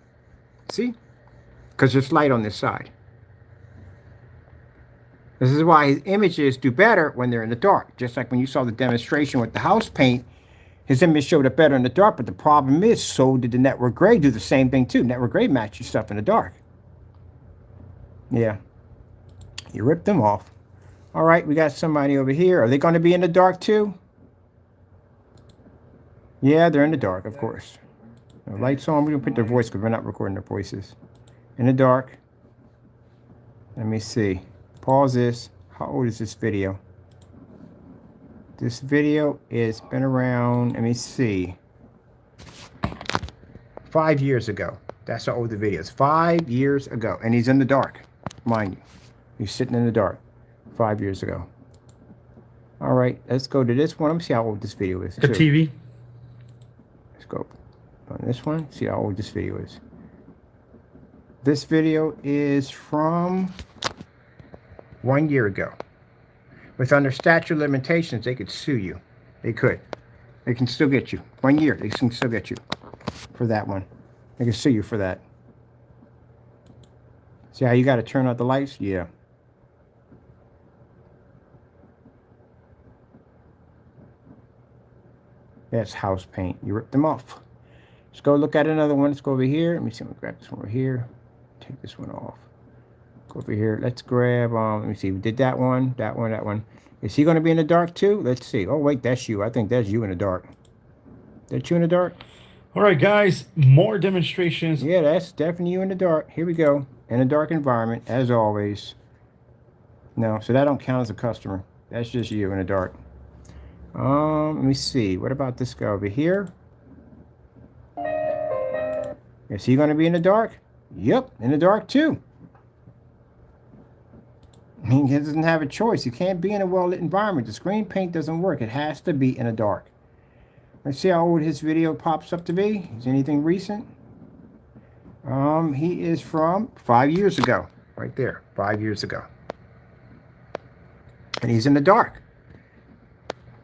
See? Because there's light on this side. This is why his images do better when they're in the dark. Just like when you saw the demonstration with the house paint, his image showed up better in the dark, but the problem is, so did the Network Grade do the same thing too. Network Grade matches stuff in the dark. Yeah. You ripped them off. All right, we got somebody over here. Are they going to be in the dark too? Yeah, they're in the dark, of course. The lights on. We're going to put their voice because we're not recording their voices. In the dark. Let me see. Pause this. How old is this video? This video has been around, let me see, 5 years ago. That's how old the video is. 5 years ago. And he's in the dark, mind you. He's sitting in the dark 5 years ago. All right, let's go to this one. Let me see how old this video is. The TV. Let's go on this one. See how old this video is. This video is from 1 year ago. With under statute of limitations, they could sue you. They could. They can still get you. 1 year, they can still get you for that one. They can sue you for that. See how you got to turn out the lights? Yeah. That's house paint. You ripped them off. Let's go look at another one. Let's go over here. Let me see. I'm gonna grab this one over here. Take this one off. Go over here. Let's grab. Let me see. We did that one. That one. That one. Is he going to be in the dark too? Let's see. Oh wait, that's you. I think that's you in the dark. That's you in the dark. All right, guys. More demonstrations. Yeah, that's definitely you in the dark. Here we go. In a dark environment, as always. No, so that don't count as a customer. That's just you in the dark. Let me see. What about this guy over here? Is he going to be in the dark? Yep, in the dark too. I mean, it doesn't have a choice. You can't be in a well-lit environment. The screen paint doesn't work. It has to be in the dark. Let's see how old his video pops up to be. Is anything recent? He is from 5 years ago. Right there, 5 years ago. And he's in the dark.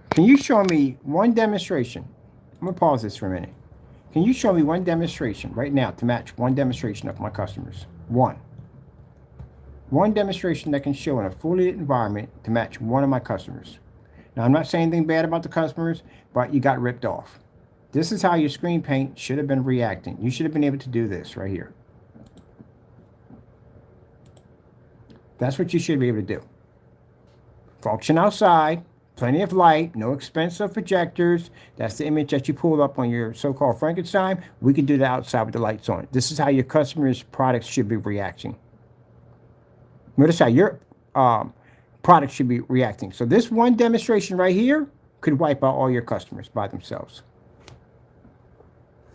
Can you show me one demonstration? I'm going to pause this for a minute. Can you show me one demonstration right now to match one demonstration of my customers? One. One demonstration that can show in a fully lit environment to match one of my customers. Now, I'm not saying anything bad about the customers, but you got ripped off. This is how your screen paint should have been reacting. You should have been able to do this right here. That's what you should be able to do. Function outside, plenty of light, no expensive projectors. That's the image that you pulled up on your so-called Frankenstein. We can do that outside with the lights on. This is how your customers' products should be reacting. Notice how your product should be reacting. So this one demonstration right here could wipe out all your customers by themselves.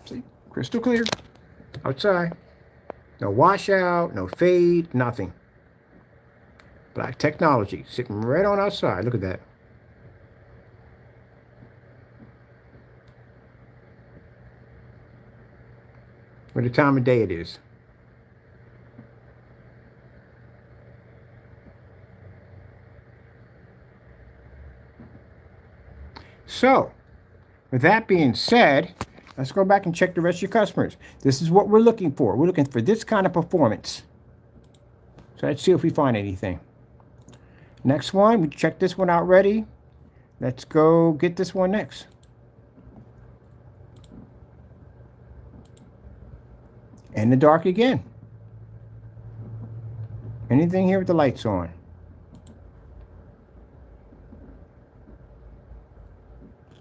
See, crystal clear, outside. No washout, no fade, nothing. Black technology sitting right on outside. Look at that. What the time of day it is. So, with that being said, let's go back and check the rest of your customers. This is what we're looking for. We're looking for this kind of performance. So let's see if we find anything. Next one, we checked this one out already. Let's go get this one next. In the dark again. Anything here with the lights on?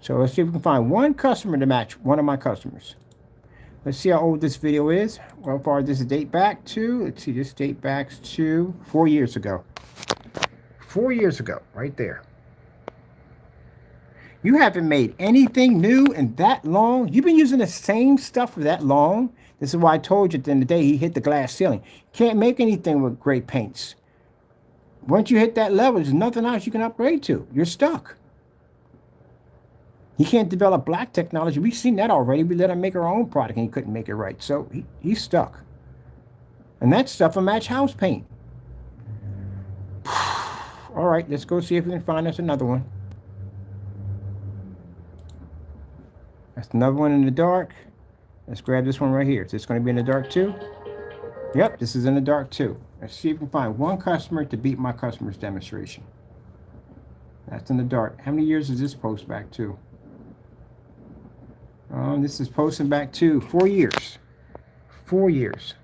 So let's see if we can find one customer to match one of my customers. Let's see how old this video is. Well, far this is date back to, let's see, this date back to 4 years ago. 4 years ago, right there. You haven't made anything new in that long. You've been using the same stuff for that long. This is why I told you at the end of the day, he hit the glass ceiling. Can't make anything with great paints. Once you hit that level, there's nothing else you can upgrade to. You're stuck. He can't develop black technology. We've seen that already. We let him make our own product and he couldn't make it right. So he's stuck. And that stuff will match house paint. All right, let's go see if we can find us another one. That's another one in the dark. Let's grab this one right here. Is this going to be in the dark too? Yep, this is in the dark too. Let's see if we can find one customer to beat my customer's demonstration. That's in the dark. How many years is this post back to? This is posting back to 4 years. 4 years.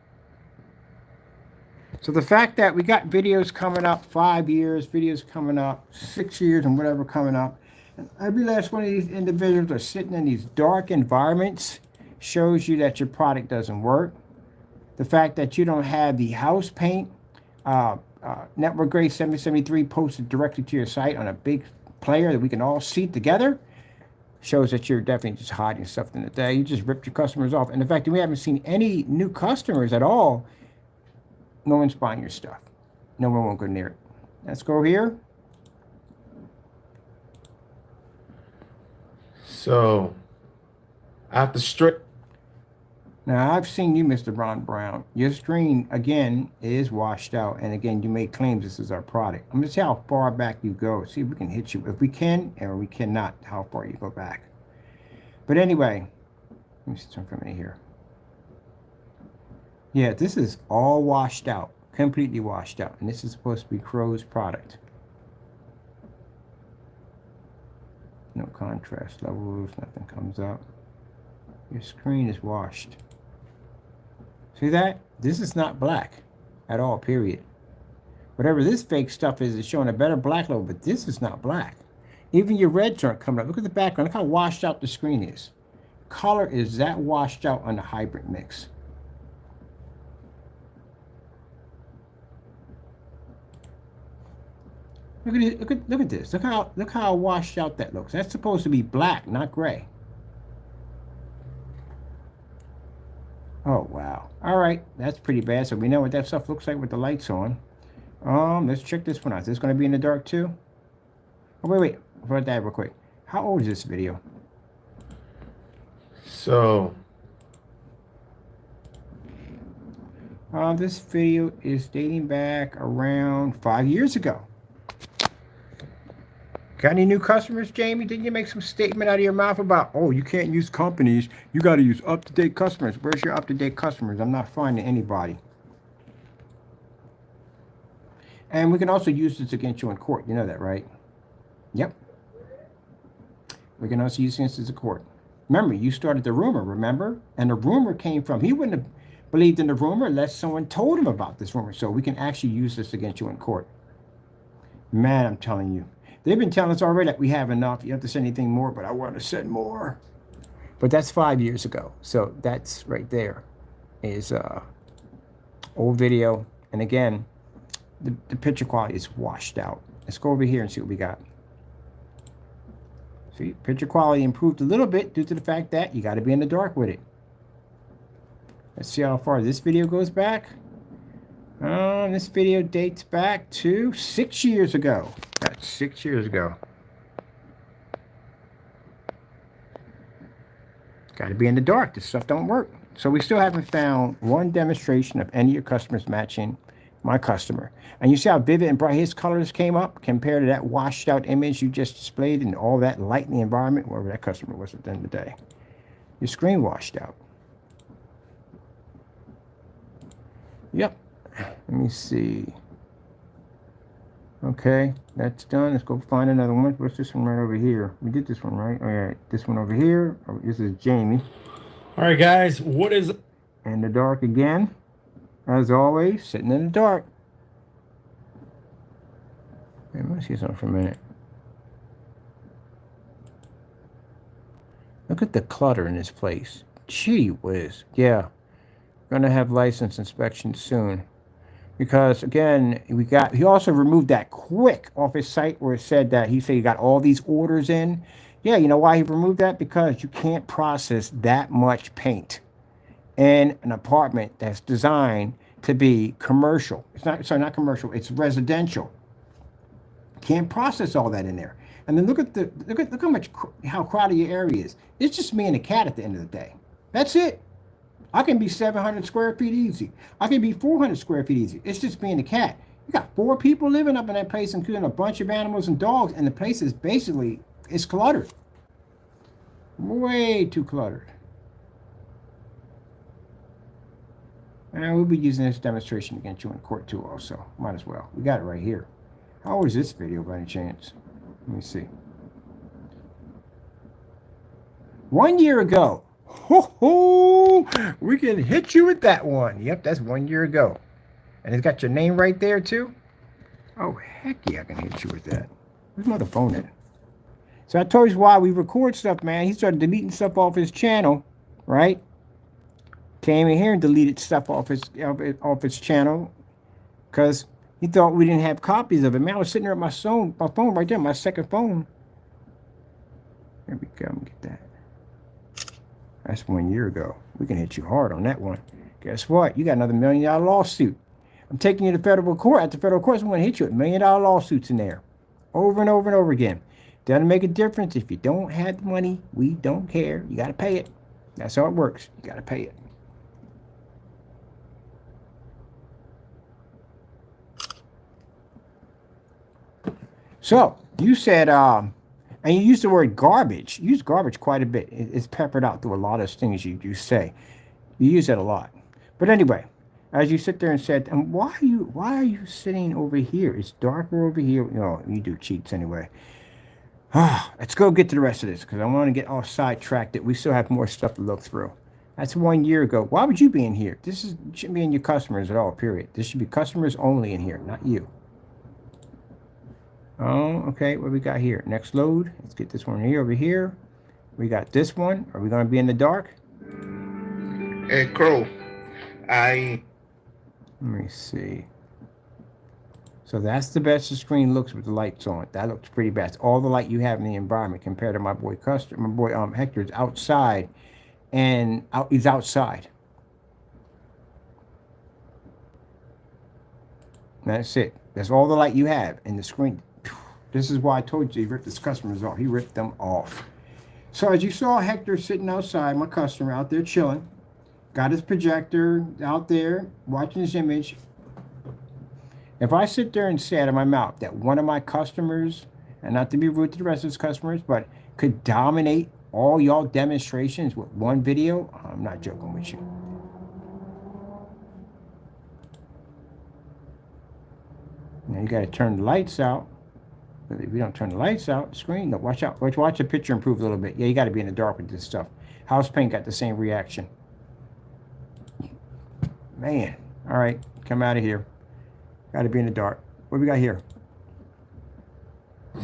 So the fact that we got videos coming up 5 years, videos coming up 6 years, and whatever coming up, and every last one of these individuals are sitting in these dark environments shows you that your product doesn't work. The fact that you don't have the house paint, Network Grade 7073 posted directly to your site on a big player that we can all see together shows that you're definitely just hiding stuff in the day. You just ripped your customers off. And the fact that we haven't seen any new customers at all, no one's buying your stuff. No one won't go near it. Let's go here. So, after straight. Now, I've seen you, Mr. Ron Brown. Your screen, again, is washed out. And again, you make claims this is our product. I'm going to see how far back you go. See if we can hit you. If we can, or we cannot, how far you go back. But anyway, let me see something from here. Yeah, this is all washed out. Completely washed out. And this is supposed to be Crow's product. No contrast levels. Nothing comes up. Your screen is washed. See that? This is not black at all, period. Whatever this fake stuff is showing a better black level, but this is not black. Even your reds aren't coming up. Look at the background. Look how washed out the screen is. Color is that washed out on the hybrid mix. Look at it. Look at this. Look how washed out that looks. That's supposed to be black, not gray. Oh, wow. All right. That's pretty bad. So we know what that stuff looks like with the lights on. Let's check this one out. Is this going to be in the dark too? Oh, wait. About that real quick. How old is this video? So, This video is dating back around 5 years ago. Got any new customers, Jamie? Didn't you make some statement out of your mouth about, oh, you can't use companies, you got to use up-to-date customers? Where's your up-to-date customers? I'm not finding anybody. And we can also use this against you in court. You know that, right? Yep. We can also use this as a court. Remember, you started the rumor, remember? And the rumor came from, he wouldn't have believed in the rumor unless someone told him about this rumor. So we can actually use this against you in court. Man, I'm telling you. They've been telling us already that we have enough. You don't have to send anything more, but I want to send more. But that's 5 years ago. So that's right there is old video. And again, the picture quality is washed out. Let's go over here and see what we got. See, picture quality improved a little bit due to the fact that you got to be in the dark with it. Let's see how far this video goes back. This video dates back to 6 years ago. That's 6 years ago. Got to be in the dark. This stuff don't work. So we still haven't found one demonstration of any of your customers matching my customer. And you see how vivid and bright his colors came up compared to that washed out image you just displayed and all that light in the environment, wherever that customer was at the end of the day. Your screen washed out. Yep. Let me see. Okay, that's done. Let's go find another one. What's this one right over here? We did this one, right? All right, this one over here. Oh, this is Jamie. all right, guys, what is In the dark again. As always, sitting in the dark. Hey, let me see something for a minute. Look at the clutter in this place. Gee whiz. Yeah. We're gonna have license inspection soon. Because again, he also removed that quick off his site where it said that he said he got all these orders in. Yeah, you know why he removed that? Because you can't process that much paint in an apartment that's designed to be commercial. It's not, sorry, not commercial, it's residential. Can't process all that in there. And then look how crowded your area is. It's just me and the cat at the end of the day. That's it. I can be 700 square feet easy. I can be 400 square feet easy. It's just me and the cat. You got 4 people living up in that place, including a bunch of animals and dogs, and the place is basically, it's cluttered. Way too cluttered. And we'll be using this demonstration against you in court too also. Might as well. We got it right here. How old is this video by any chance? Let me see. 1 year ago. Ho ho! We can hit you with that one. Yep, that's 1 year ago. And it's got your name right there too? Oh, heck yeah, I can hit you with that. Where's my other phone at? So I told you why we record stuff, man. He started deleting stuff off his channel, right? Came in here and deleted stuff off his channel because he thought we didn't have copies of it. Man, I was sitting there at my phone right there, my second phone. There we go. Let me get that. That's 1 year ago. We can hit you hard on that one. Guess what? You got another $1 million lawsuit. I'm taking you to federal court. At the federal court, I'm going to hit you with $1 million lawsuits in there. Over and over and over again. Doesn't make a difference. If you don't have the money, we don't care. You got to pay it. That's how it works. You got to pay it. So, you said, and you used the word garbage. You use garbage quite a bit. It's peppered out through a lot of things you say. You use it a lot. But anyway, as you sit there and said, and why are you sitting over here? It's darker over here. No, you do cheats anyway. Let's go get to the rest of this because I want to get all sidetracked. We still have more stuff to look through. That's 1 year ago. Why would you be in here? This shouldn't be in your customers at all, period. This should be customers only in here, not you. Oh, okay, what we got here? Next load. Let's get this one here over here. We got this one. Are we going to be in the dark? Hey, Crow. Let me see. So that's the best the screen looks with the lights on. That looks pretty bad. All the light you have in the environment compared to my boy Hector's outside, and he's outside. That's it. That's all the light you have. And the screen, this is why I told you he ripped his customers off. He ripped them off. So as you saw Hector sitting outside, my customer out there chilling, got his projector out there, watching his image. If I sit there and say out of my mouth that one of my customers, and not to be rude to the rest of his customers, but could dominate all y'all demonstrations with one video, I'm not joking with you. Now you got to turn the lights out. But if you don't turn the lights out, the screen, no, watch out. Watch the picture improve a little bit. Yeah, you got to be in the dark with this stuff. House paint got the same reaction. Man, all right, come out of here. Got to be in the dark. What do we got here? We're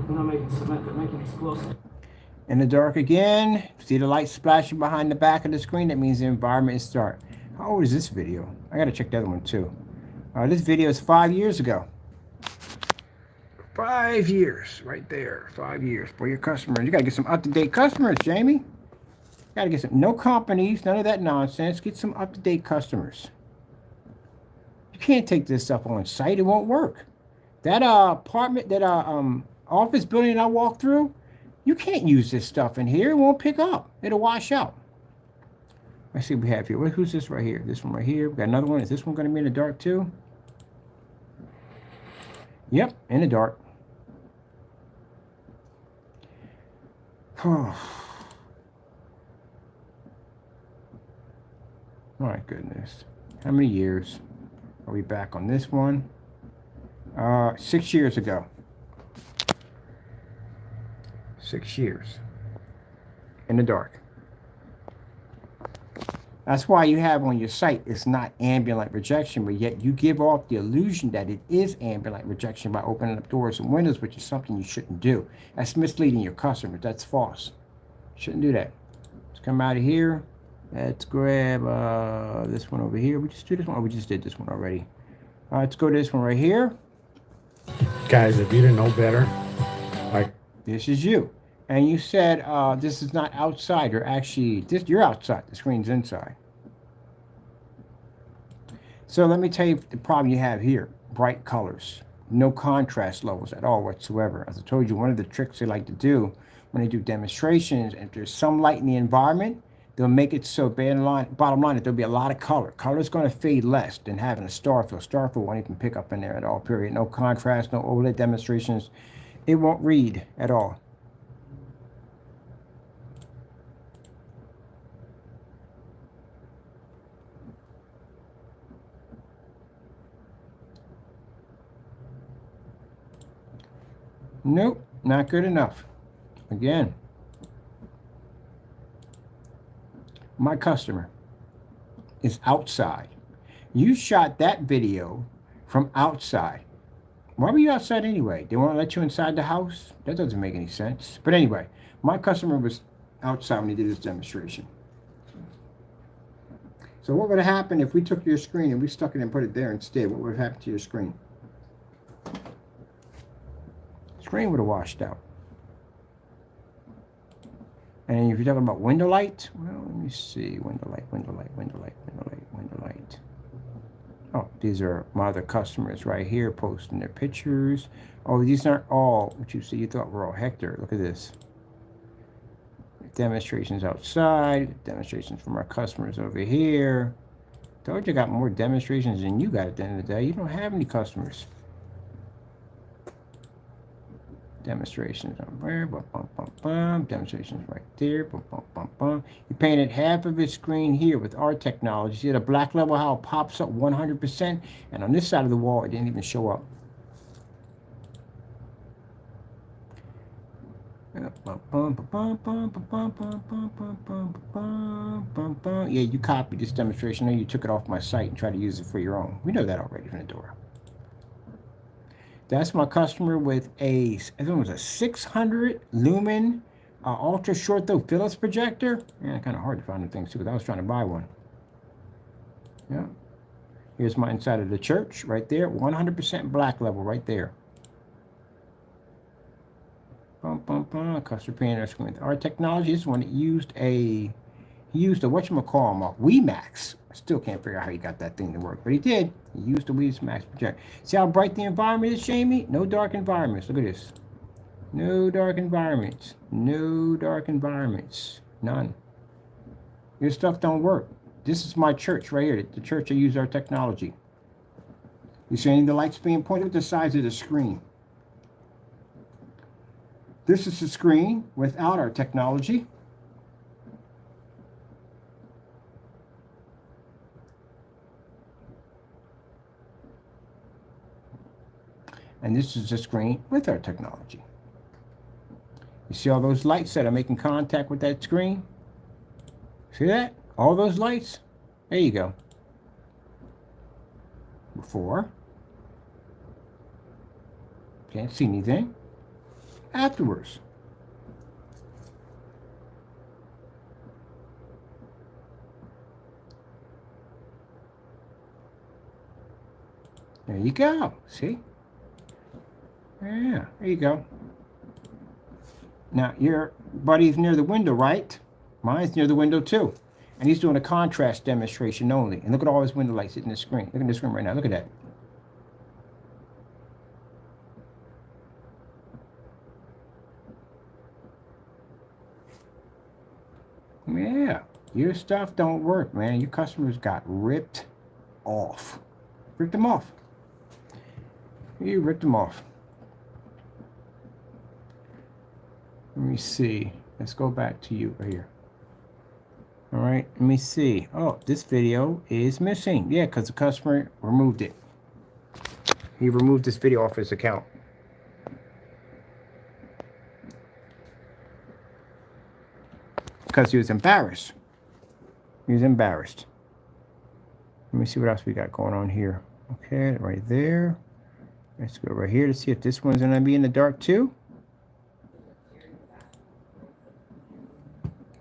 not making cement, they're making explosives. In the dark again. See the light splashing behind the back of the screen? That means the environment is dark. How old is this video? I got to check the other one too. This video is 5 years ago. 5 years, right there. 5 years for your customers. You got to get some up-to-date customers, Jamie. Got to get some, no companies, none of that nonsense. Get some up-to-date customers. You can't take this stuff on site. It won't work. That apartment, that office building I walked through, you can't use this stuff in here. It won't pick up. It'll wash out. Let's see what we have here. Who's this right here? This one right here. We got another one. Is this one going to be in the dark too? Yep, in the dark. Oh. My goodness. How many years are we back on this one? 6 years ago. 6 years. In the dark. That's why you have on your site, it's not ambient light rejection, but yet you give off the illusion that it is ambient light rejection by opening up doors and windows, which is something you shouldn't do. That's misleading your customers. That's false. Shouldn't do that. Let's come out of here. Let's grab this one over here. We just do this one. Oh, we just did this one already. Let's go to this one right here. Guys, if you didn't know better, like, this is you. And you said this is not outside. You're actually, you're outside. The screen's inside. So let me tell you the problem you have here. Bright colors. No contrast levels at all whatsoever. As I told you, one of the tricks they like to do when they do demonstrations, if there's some light in the environment, they'll make it so bottom line that there'll be a lot of color. Color is going to fade less than having a star fill. Star fill won't even pick up in there at all, period. No contrast, no OLED demonstrations. It won't read at all. Nope, not good enough. Again, my customer is outside. You shot that video from outside. Why were you outside anyway? They won't let you inside the house? That doesn't make any sense. But anyway, my customer was outside when he did his demonstration. So what would have happened if we took your screen and we stuck it and put it there instead? What would have happened to your screen? Screen would have washed out. And if you're talking about window light, well, let me see. Window light, window light, window light, window light, window light. Oh, these are my other customers right here posting their pictures. Oh, these aren't all what you see. You thought were all Hector. Look at this. Demonstrations outside. Demonstrations from our customers over here. Told you got more demonstrations than you got at the end of the day. You don't have any customers. Demonstrations on there, bum, bum, bum, bum. Demonstrations right there, bum, bum, bum, bum. You painted half of his screen here with our technology. See the black level, how it pops up 100%? And on this side of the wall, it didn't even show up. Yeah, you copied this demonstration. Then you took it off my site and tried to use it for your own. We know that already from the door. That's my customer with I think it was a 600 lumen ultra short throw Philips projector. Yeah, kind of hard to find the things too, but I was trying to buy one. Yeah. Here's my inside of the church right there. 100% black level right there. Bum, bum, bum. Customer painted our screen with our technology. This one used he He used a whatchamacallit, WeMax. I still can't figure out how he got that thing to work, but he did. He used the WeMax projector. See how bright the environment is, Jamie? No dark environments. Look at this. No dark environments. No dark environments. None. Your stuff don't work. This is my church right here. The church that use our technology. You see any of the lights being pointed at the sides of the screen? This is the screen without our technology. And this is the screen with our technology. You see all those lights that are making contact with that screen? See that? All those lights? There you go. Before. Can't see anything. Afterwards. There you go. See? Yeah, there you go. Now, your buddy's near the window, right? Mine's near the window, too. And he's doing a contrast demonstration only. And look at all his window lights hitting the screen. Look at the screen right now. Look at that. Yeah, your stuff don't work, man. Your customers got ripped off. Ripped them off. You ripped them off. Let me see. Let's go back to you right here. All right, let me see. Oh, this video is missing. Yeah, because the customer removed it. He removed this video off his account. Because he was embarrassed. He was embarrassed. Let me see what else we got going on here. Okay, right there. Let's go right here to see if this one's going to be in the dark too.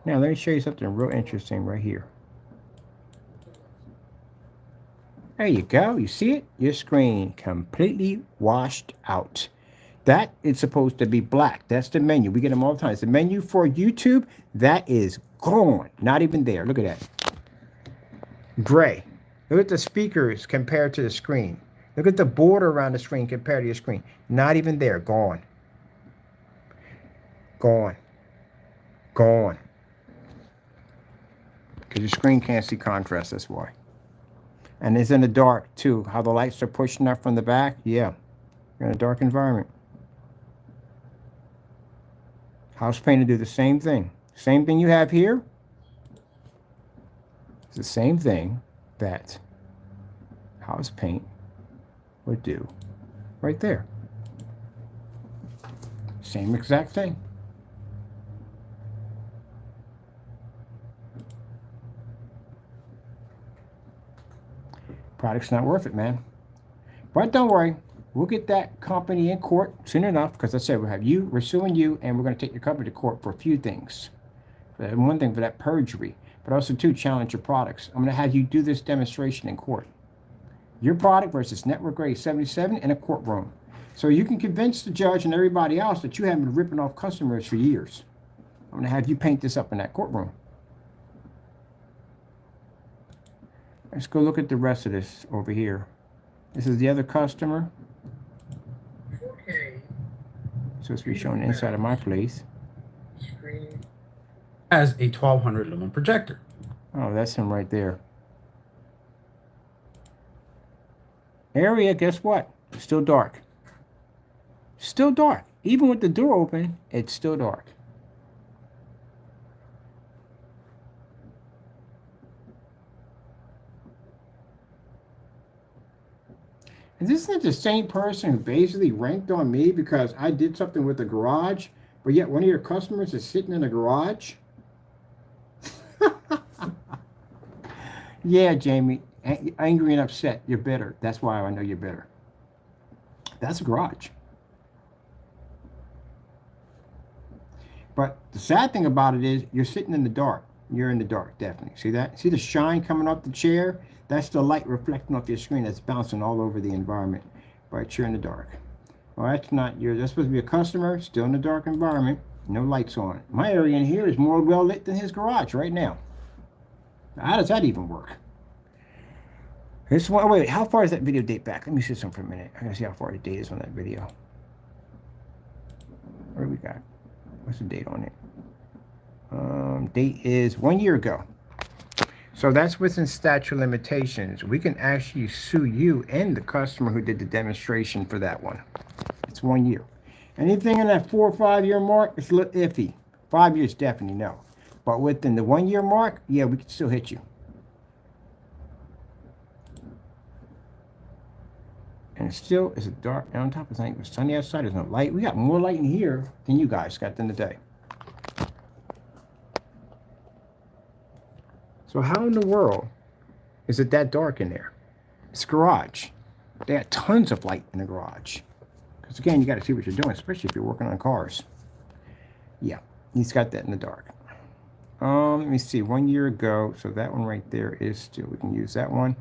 Now, let me show you something real interesting right here. There you go. You see it? Your screen completely washed out. That is supposed to be black. That's the menu. We get them all the time. It's the menu for YouTube. That is gone. Not even there. Look at that. Gray. Look at the speakers compared to the screen. Look at the border around the screen compared to your screen. Not even there. Gone. Gone. Gone. Because your screen can't see contrast. That's why. And it's in the dark, too. How the lights are pushing up from the back. Yeah. You're in a dark environment. House paint will do the same thing. Same thing you have here. It's the same thing that house paint would do right there. Same exact thing. Product's not worth it, man. But don't worry. We'll get that company in court soon enough, because I said we're suing you, and we're going to take your company to court for a few things. One thing for that perjury, but also to challenge your products. I'm going to have you do this demonstration in court. Your product versus Network Grade 77 in a courtroom. So you can convince the judge and everybody else that you haven't been ripping off customers for years. I'm going to have you paint this up in that courtroom. Let's go look at the rest of this over here. This is the other customer. Okay. So it's be shown inside of my place. Screen. Has a 1200 lumen projector. Oh, that's him right there. Area, guess what? It's still dark. Still dark. Even with the door open, it's still dark. And this isn't the same person who basically ranked on me because I did something with the garage, but yet one of your customers is sitting in the garage? Yeah, Jamie, angry and upset. You're bitter. That's why I know you're bitter. That's a garage. But the sad thing about it is you're sitting in the dark. You're in the dark, definitely. See that? See the shine coming off the chair? That's the light reflecting off your screen that's bouncing all over the environment. But you're in the dark. Well, that's not your, that's supposed to be a customer, still in the dark environment, no lights on. My area in here is more well lit than his garage right now. How does that even work? This one, wait, how far does that video date back? Let me see something for a minute. I gotta see how far the date is on that video. What do we got? What's the date on it? Date is 1 year ago. So that's within statute of limitations. We can actually sue you and the customer who did the demonstration for that one. It's 1 year. Anything in that 4 or 5 year mark, it's a little iffy. 5 years, definitely no. But within the 1 year mark, yeah, we can still hit you. And it still is a dark, and on top of it was sunny outside. There's no light. We got more light in here than you guys got in the day. So how in the world is it that dark in there? It's a garage. They had tons of light in the garage. Because again, you got to see what you're doing, especially if you're working on cars. Yeah, he's got that in the dark. Let me see, 1 year ago. So that one right there is still, we can use that one.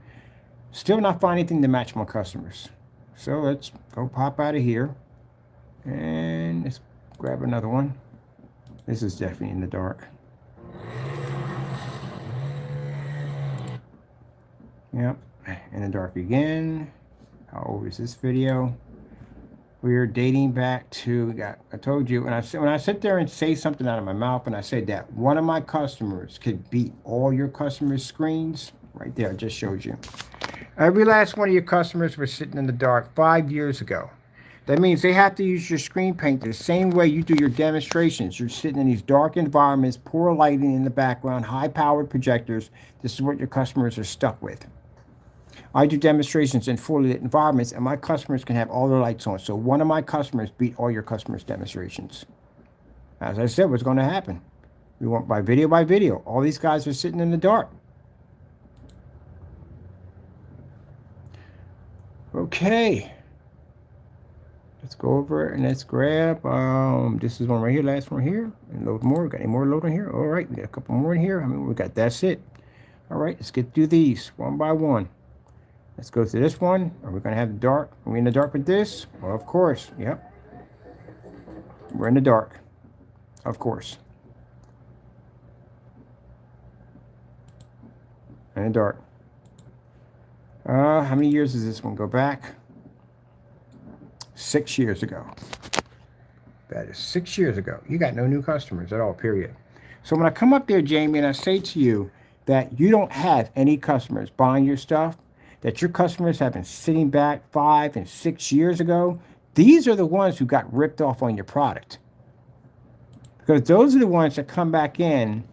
Still not find anything to match my customers. So let's go pop out of here. And let's grab another one. This is definitely in the dark. Yep, in the dark again. How old is this video? We're dating back to, I told you, when I sit there and say something out of my mouth and I said that one of my customers could beat all your customers' screens, right there, I just showed you. Every last one of your customers were sitting in the dark 5 years ago. That means they have to use your screen paint the same way you do your demonstrations. You're sitting in these dark environments, poor lighting in the background, high-powered projectors. This is what your customers are stuck with. I do demonstrations in fully lit environments, and my customers can have all their lights on. So one of my customers beat all your customers' demonstrations. As I said, what's going to happen? We went by video. All these guys are sitting in the dark. Okay. Let's go over and let's grab, this is one right here, last one here, and load more. Got any more loading here? All right, we got a couple more in here. I mean, we got, that's it. All right, let's get through these one by one. Let's go through this one. Are we going to have the dark? Are we in the dark with this? Well, of course. Yep. We're in the dark. Of course. In the dark. How many years does this one go back? 6 years ago. That is 6 years ago. You got no new customers at all, period. So when I come up there, Jamie, and I say to you that you don't have any customers buying your stuff, that your customers have been sitting back 5 and 6 years ago, these are the ones who got ripped off on your product. Because those are the ones that come back in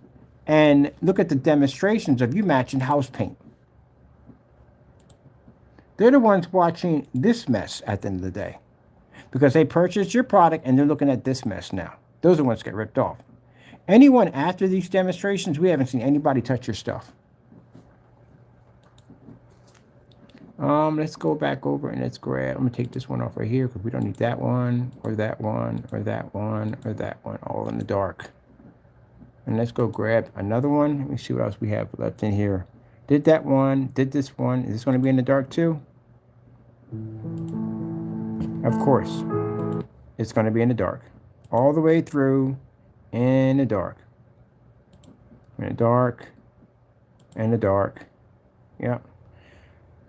and look at the demonstrations of you matching house paint. They're the ones watching this mess at the end of the day. Because they purchased your product and they're looking at this mess now. Those are the ones that get ripped off. Anyone after these demonstrations, we haven't seen anybody touch your stuff. Let's go back over and let's grab, I'm gonna take this one off right here because we don't need that one, or that one, or that one, or that one, all in the dark. And let's go grab another one. Let me see what else we have left in here. Did that one, did this one. Is this gonna be in the dark too? Of course, it's gonna be in the dark. All the way through, in the dark. In the dark, in the dark. Yep.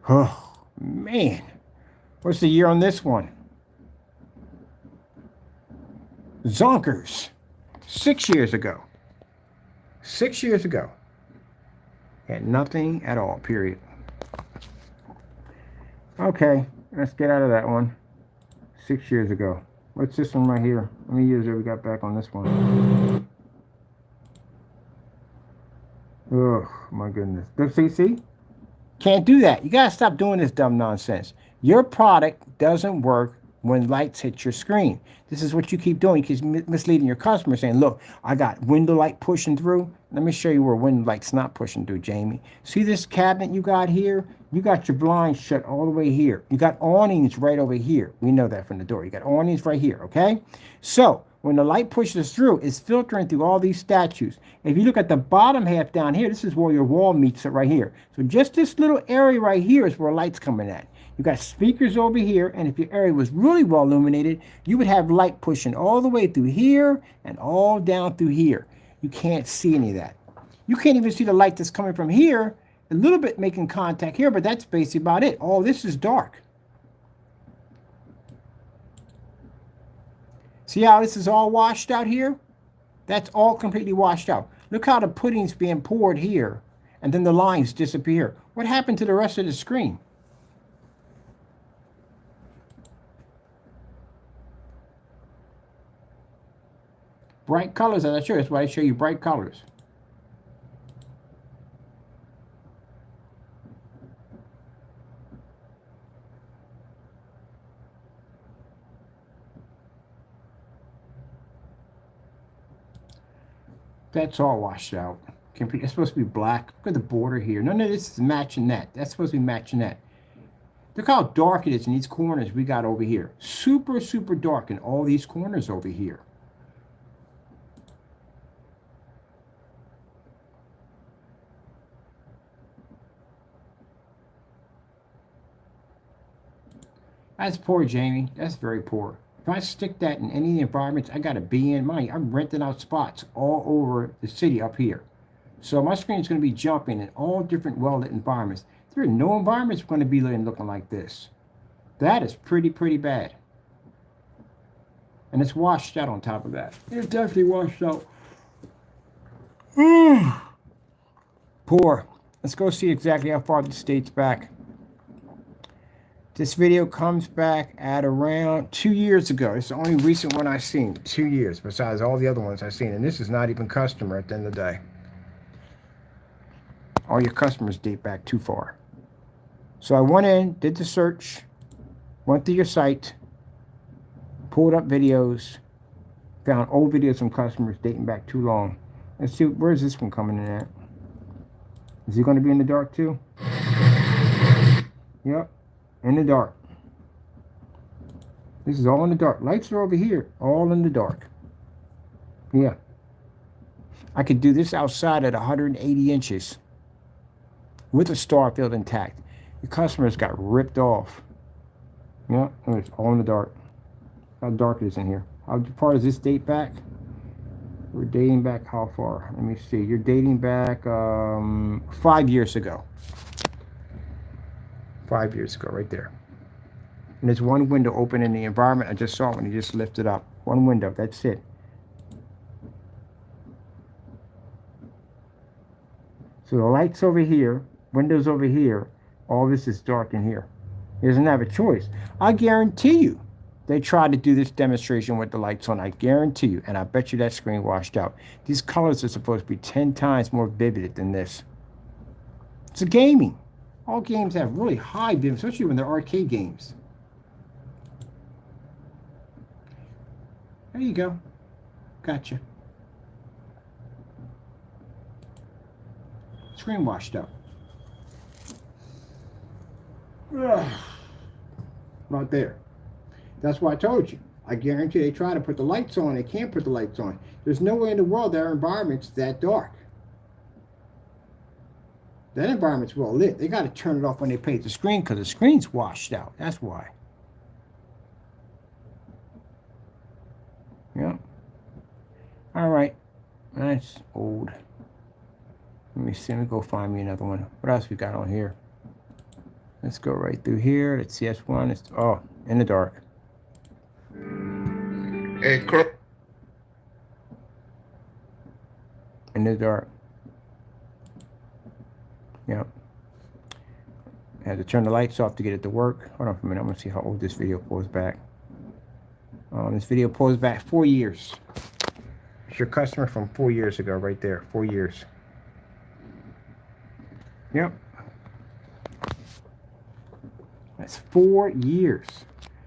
Oh, man. What's the year on this one? Zonkers. 6 years ago. 6 years ago. Had nothing at all, period. Okay, let's get out of that one. 6 years ago. What's this one right here? How many years have we got back on this one? Oh, my goodness. See? Can't do that. You got to stop doing this dumb nonsense. Your product doesn't work when lights hit your screen. This is what you keep doing. You keep misleading your customer, saying, look, I got window light pushing through. Let me show you where window light's not pushing through, Jamie. See this cabinet you got here? You got your blinds shut all the way here. You got awnings right over here. We know that from the door. You got awnings right here, okay? So when the light pushes through, it's filtering through all these statues. If you look at the bottom half down here, this is where your wall meets it right here. So just this little area right here is where light's coming at. You got speakers over here, and if your area was really well illuminated, you would have light pushing all the way through here and all down through here. You can't see any of that. You can't even see the light that's coming from here. A little bit making contact here, but that's basically about it. All this is dark. See how this is all washed out here? That's all completely washed out. Look how the pudding's being poured here, and then the lines disappear. What happened to the rest of the screen? Bright colors, as I show you. That's why I show you bright colors. That's all washed out. It's supposed to be black. Look at the border here. None of this is matching that. That's supposed to be matching that. Look how dark it is in these corners we got over here. Super, super dark in all these corners over here. That's poor, Jamie. That's very poor. If I stick that in any environments, I got to be in mine. I'm renting out spots all over the city up here. So my screen is going to be jumping in all different well-lit environments. There are no environments going to be looking like this. That is pretty bad. And it's washed out on top of that. It's definitely washed out. Poor. Let's go see exactly how far this dates back. This video comes back at around 2 years ago. It's the only recent one I've seen. 2 years, besides all the other ones I've seen. And this is not even customer at the end of the day. All your customers date back too far. So I went in, did the search, went to your site, pulled up videos, found old videos from customers dating back too long. Let's see, where's this one coming in at? Is he going to be in the dark too? Yep. In the dark. This is all in the dark. Lights are over here. All in the dark. Yeah. I could do this outside at 180 inches with a star field intact. The customers got ripped off. Yeah, and it's all in the dark. How dark it is in here. How far does this date back? We're dating back how far? Let me see. You're dating back 5 years ago. 5 years ago, right there. And there's one window open in the environment. I just saw it when you just lifted up. One window, that's it. So the lights over here, windows over here, all this is dark in here. He doesn't have a choice. I guarantee you, they tried to do this demonstration with the lights on. I guarantee you, and I bet you that screen washed out. These colors are supposed to be 10 times more vivid than this. It's a gaming. All games have really high vivid, especially when they're arcade games. There you go. Gotcha. Screen washed out. Ugh. Right there. That's why I told you. I guarantee they try to put the lights on. They can't put the lights on. There's no way in the world their environment's that dark. That environment's well lit. They got to turn it off when they paint the screen because the screen's washed out. That's why. Yeah. All right. That's old. Let me see. Let me go find me another one. What else we got on here? Let's go right through here. Let's see. That's one. It's, oh, in the dark. Hey, Crow. In the dark. Yep. I had to turn the lights off to get it to work. Hold on for a minute. I'm going to see how old this video pulls back. This video pulls back 4 years. It's your customer from 4 years ago right there. 4 years. Yep. That's 4 years.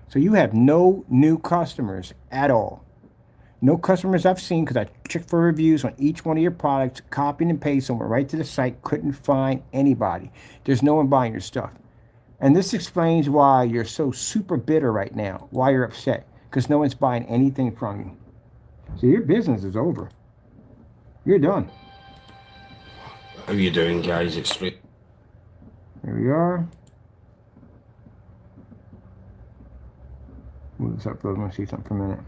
So you have no new customers at all. No customers I've seen because I checked for reviews on each one of your products, copied and pasted, went right to the site, couldn't find anybody. There's no one buying your stuff. And this explains why you're so super bitter right now, why you're upset, because no one's buying anything from you. So your business is over. You're done. How you doing, guys? It's Here we are. Move this up, I want to see something for a minute.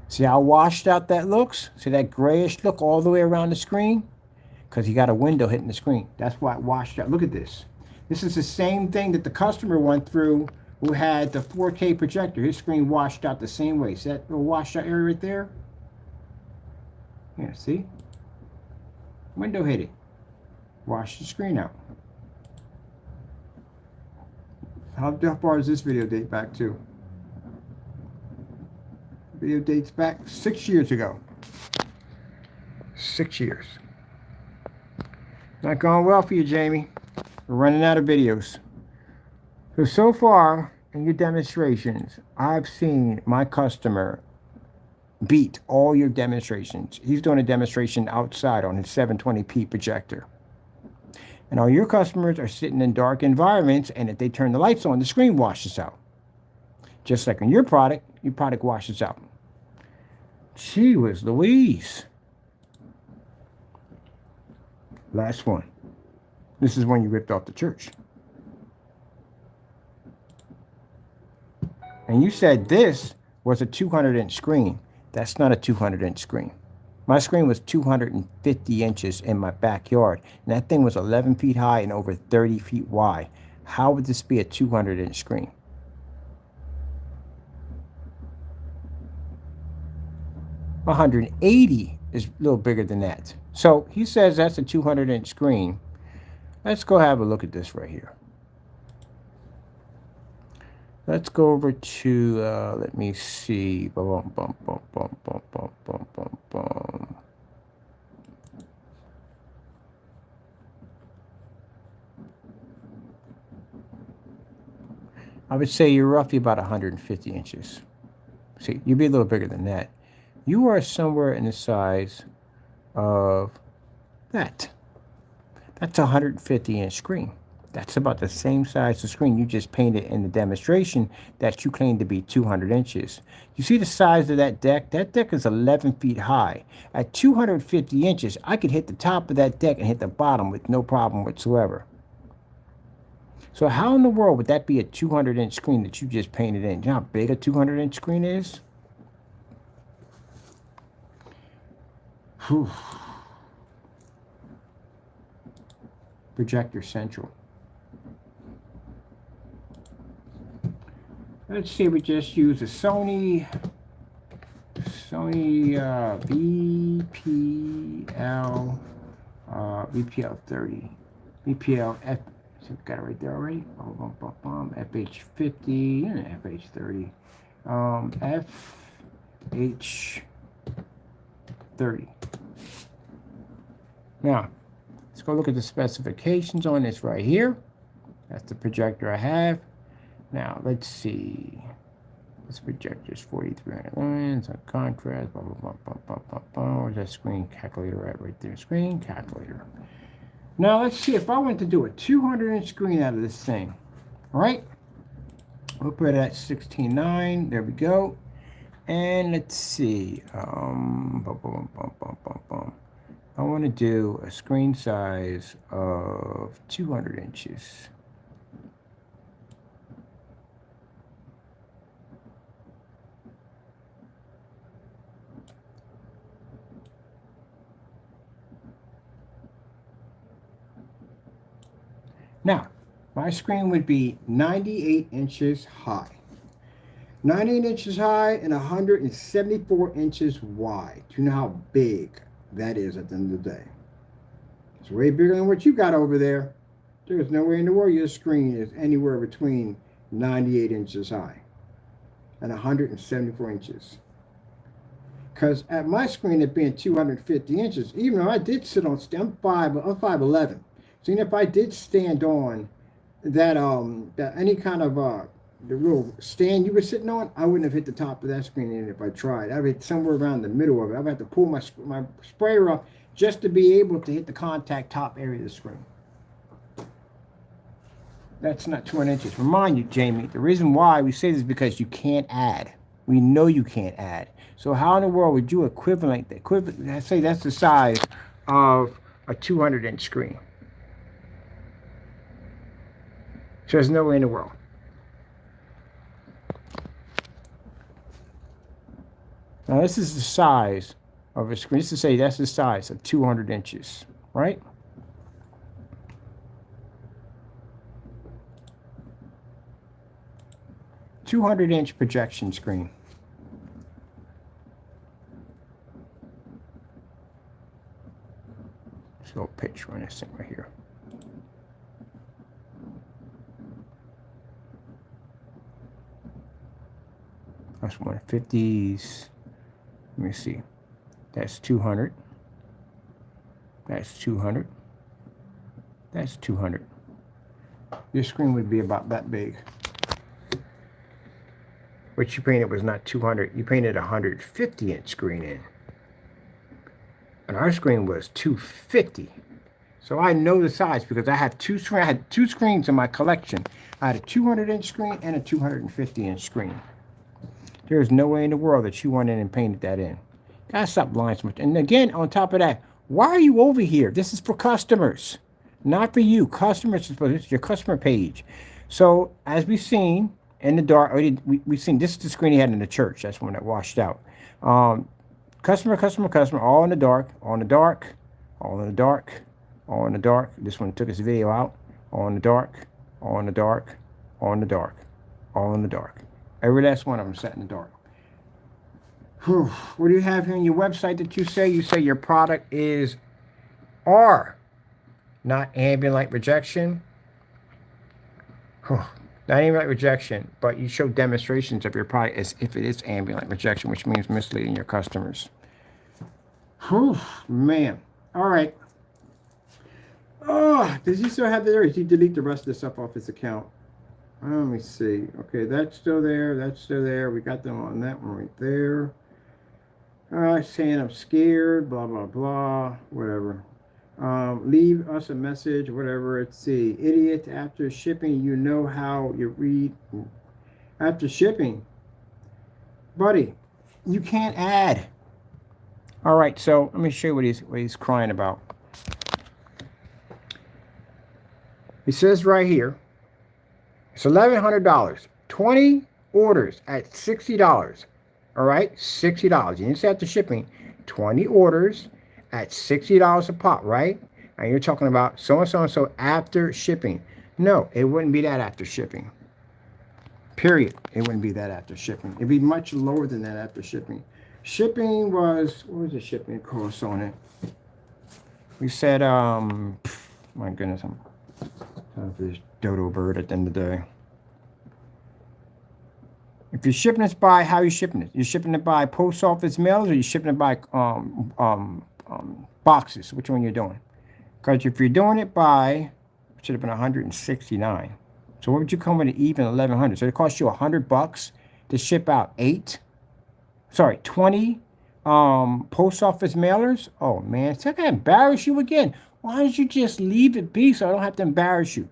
See how washed out that looks? See that grayish look all the way around the screen? Because you got a window hitting the screen. That's why it washed out. Look at this. This is the same thing that the customer went through who had the 4K projector. His screen washed out the same way. See that little washed out area right there? Yeah, see? Window hit it. Washed the screen out. How far does this video date back to? Video dates back 6 years ago. 6 years. Not going well for you, Jamie. We're running out of videos. So far in your demonstrations, I've seen my customer beat all your demonstrations. He's doing a demonstration outside on his 720p projector. And all your customers are sitting in dark environments, and if they turn the lights on, the screen washes out. Just like on your product washes out. Gee whiz Louise. Last one. This is when you ripped off the church. And you said this was a 200-inch screen. That's not a 200-inch screen. My screen was 250 inches in my backyard, and that thing was 11 feet high and over 30 feet wide. How would this be a 200-inch screen? $180 is a little bigger than that. So he says that's a 200-inch screen. Let's go have a look at this right here. Let's go over to, let me see. Bum, bum, bum, bum, bum, bum, bum, bum, bum. I would say you're roughly about 150 inches. See, you'd be a little bigger than that. You are somewhere in the size of that. That's a 150-inch screen. That's about the same size of screen you just painted in the demonstration that you claimed to be 200 inches. You see the size of that deck? That deck is 11 feet high. At 250 inches, I could hit the top of that deck and hit the bottom with no problem whatsoever. So how in the world would that be a 200-inch screen that you just painted in? You know how big a 200-inch screen is? Whew. Projector Central. Let's see, we just use a Sony VPL 30. VPL F, so we've got it right there already. FH50, FH30. FH30. Now, let's go look at the specifications on this right here. That's the projector I have. Now, let's see. This projector is 4300 lines, on contrast, blah, blah, blah, blah, blah, blah, blah. Where's that screen calculator at right there? Screen calculator. Now, let's see if I went to do a 200-inch screen out of this thing. All right? We'll put it at 16.9. There we go. And let's see. I want to do a screen size of 200 inches. Now, my screen would be 98 inches high. 98 inches high and 174 inches wide. Do you know how big that is at the end of the day? It's way bigger than what you got over there. There's no way in the world your screen is anywhere between 98 inches high and 174 inches. Because at my screen, it being 250 inches, even though I did sit on, I'm 5'11". So if I did stand on that, that any kind of the real stand you were sitting on, I wouldn't have hit the top of that screen even if I tried. I'd hit somewhere around the middle of it. I'd have to pull my sprayer up just to be able to hit the contact top area of the screen. That's not 200 inches. Remind you, Jamie, the reason why we say this is because you can't add. We know you can't add. So how in the world would you equivalent, let's say that's the size of a 200-inch screen. So there's no way in the world. Now this is the size of a screen. This is say that's the size of 200 inches, right? $200-inch projection screen. Let's go picture on this thing right here. That's 150s. Let me see. That's 200. That's 200. That's 200. Your screen would be about that big. What you painted was not 200. You painted a 150-inch screen in. And our screen was 250. So I know the size because I had two screens in my collection. I had a 200-inch screen and a 250-inch screen. There's no way in the world that you went in and painted that in. Gotta stop lying so much. And again, on top of that, why are you over here? This is for customers, not for you. Customers, this is your customer page. So as we've seen in the dark, we've seen this is the screen he had in the church. That's when it washed out. Customer, all in the dark, all in the dark, all in the dark, all in the dark. This one took his video out. All in the dark, all in the dark, all in the dark, all in the dark. Every last one of them set in the dark. Whew. What do you have here on your website that you say? You say your product is R, not ambient light rejection. Not ambient light rejection, but you show demonstrations of your product as if it is ambient light rejection, which means misleading your customers. Whew, man. All right. Oh, does he still have the there? Did he delete the rest of the stuff off his account? Let me see. Okay, that's still there. That's still there. We got them on that one right there. Saying I'm scared, blah, blah, blah, whatever. Leave us a message, whatever. Let's see. Idiot, after shipping, you know how you read. After shipping. Buddy, you can't add. All right, so let me show you what he's crying about. He says right here, it's $1,100. 20 orders at $60. All right, $60. You didn't say after shipping. 20 orders at $60 a pop, right? And you're talking about so-and-so and so after shipping. No, it wouldn't be that after shipping. Period. It wouldn't be that after shipping. It'd be much lower than that after shipping. Shipping was, what was the shipping cost on it? We said, my goodness, I'm time for this dodo bird at the end of the day. If you're shipping this by, how are you shipping it? You're shipping it by post office mails, or you're shipping it by boxes? Which one you're doing? Because if you're doing it by, it should have been $169. So what would you come with an even $1,100? So it costs you $100 to ship out 20 post office mailers. Oh man, it's not gonna embarrass you again. Why don't you just leave it be so I don't have to embarrass you?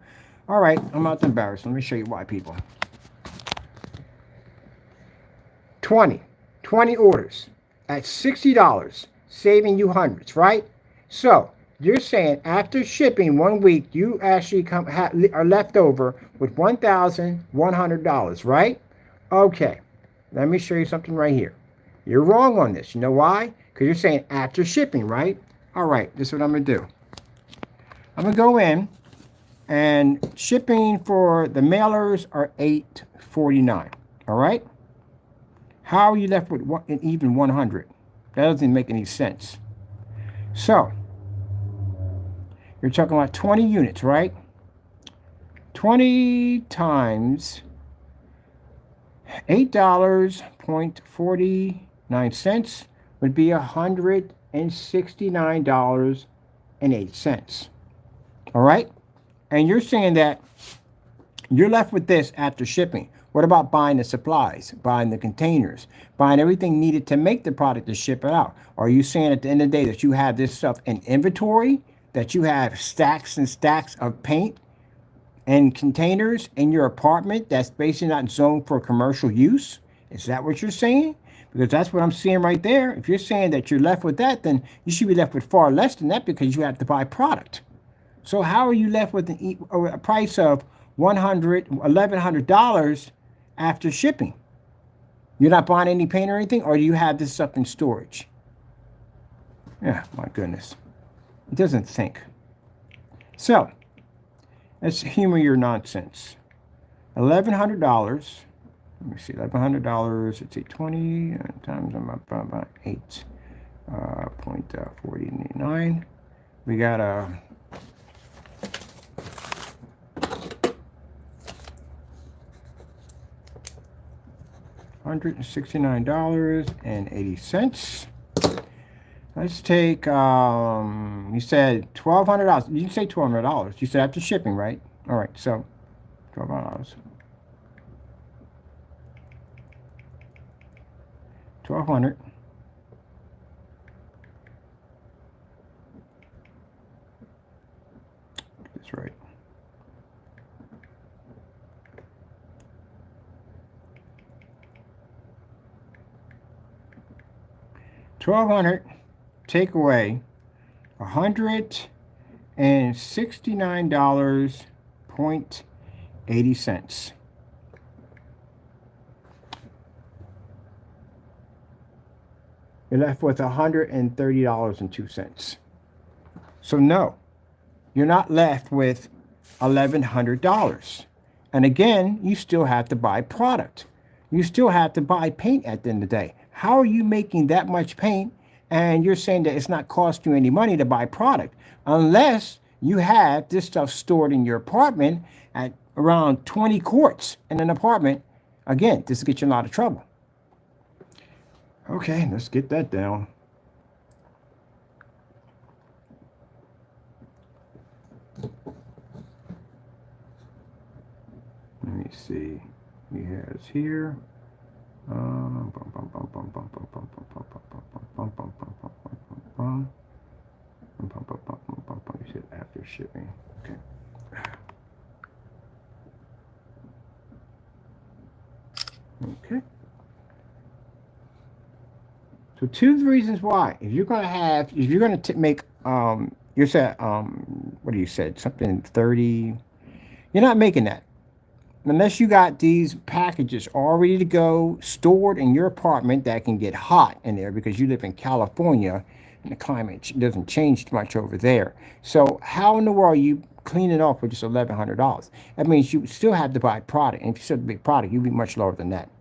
All right, I'm not embarrassed. Let me show you why, people. 20 orders at $60, saving you hundreds, right? So you're saying after shipping 1 week, you actually are left over with $1,100, right? Okay, let me show you something right here. You're wrong on this. You know why? Because you're saying after shipping, right? All right, this is what I'm going to do. I'm going to go in, and shipping for the mailers are $8.49, all right? How are you left with an even 100? That doesn't make any sense. So, you're talking about 20 units, right? 20 times $8.49 would be $169.08. All right? And you're saying that you're left with this after shipping. What about buying the supplies, buying the containers, buying everything needed to make the product to ship it out? Are you saying at the end of the day that you have this stuff in inventory, that you have stacks and stacks of paint and containers in your apartment that's basically not zoned for commercial use? Is that what you're saying? Because that's what I'm seeing right there. If you're saying that you're left with that, then you should be left with far less than that because you have to buy product. So how are you left with a price of $1,100 after shipping? You're not buying any paint or anything, or do you have this up in storage? Yeah, my goodness. It doesn't think. So, let's humor your nonsense. $1,100. Let me see, $1,100. Let's see, 20 times about 8.49. We got a $169.80. Let's take, you said $1,200. You didn't say $1,200. You said after shipping, right? All right, so $1,200. $1,200. That's right. $1,200. Take away $169.80. You're left with $130.02. So no, you're not left with $1,100. And again, you still have to buy product. You still have to buy paint at the end of the day. How are you making that much paint and you're saying that it's not costing you any money to buy product? Unless you have this stuff stored in your apartment at around 20 quarts in an apartment. Again, this will get you in a lot of trouble. Okay, let's get that down. Let me see. He has here. You said after shipping. Okay. Okay. So two of the reasons why, if you're going to make, you said, what do you said? Something 30. You're not making that. Unless you got these packages all ready to go, stored in your apartment that can get hot in there because you live in California and the climate doesn't change much over there. So how in the world are you cleaning off with just $1,100? That means you still have to buy product. And if you still have to buy product, you'd be much lower than that.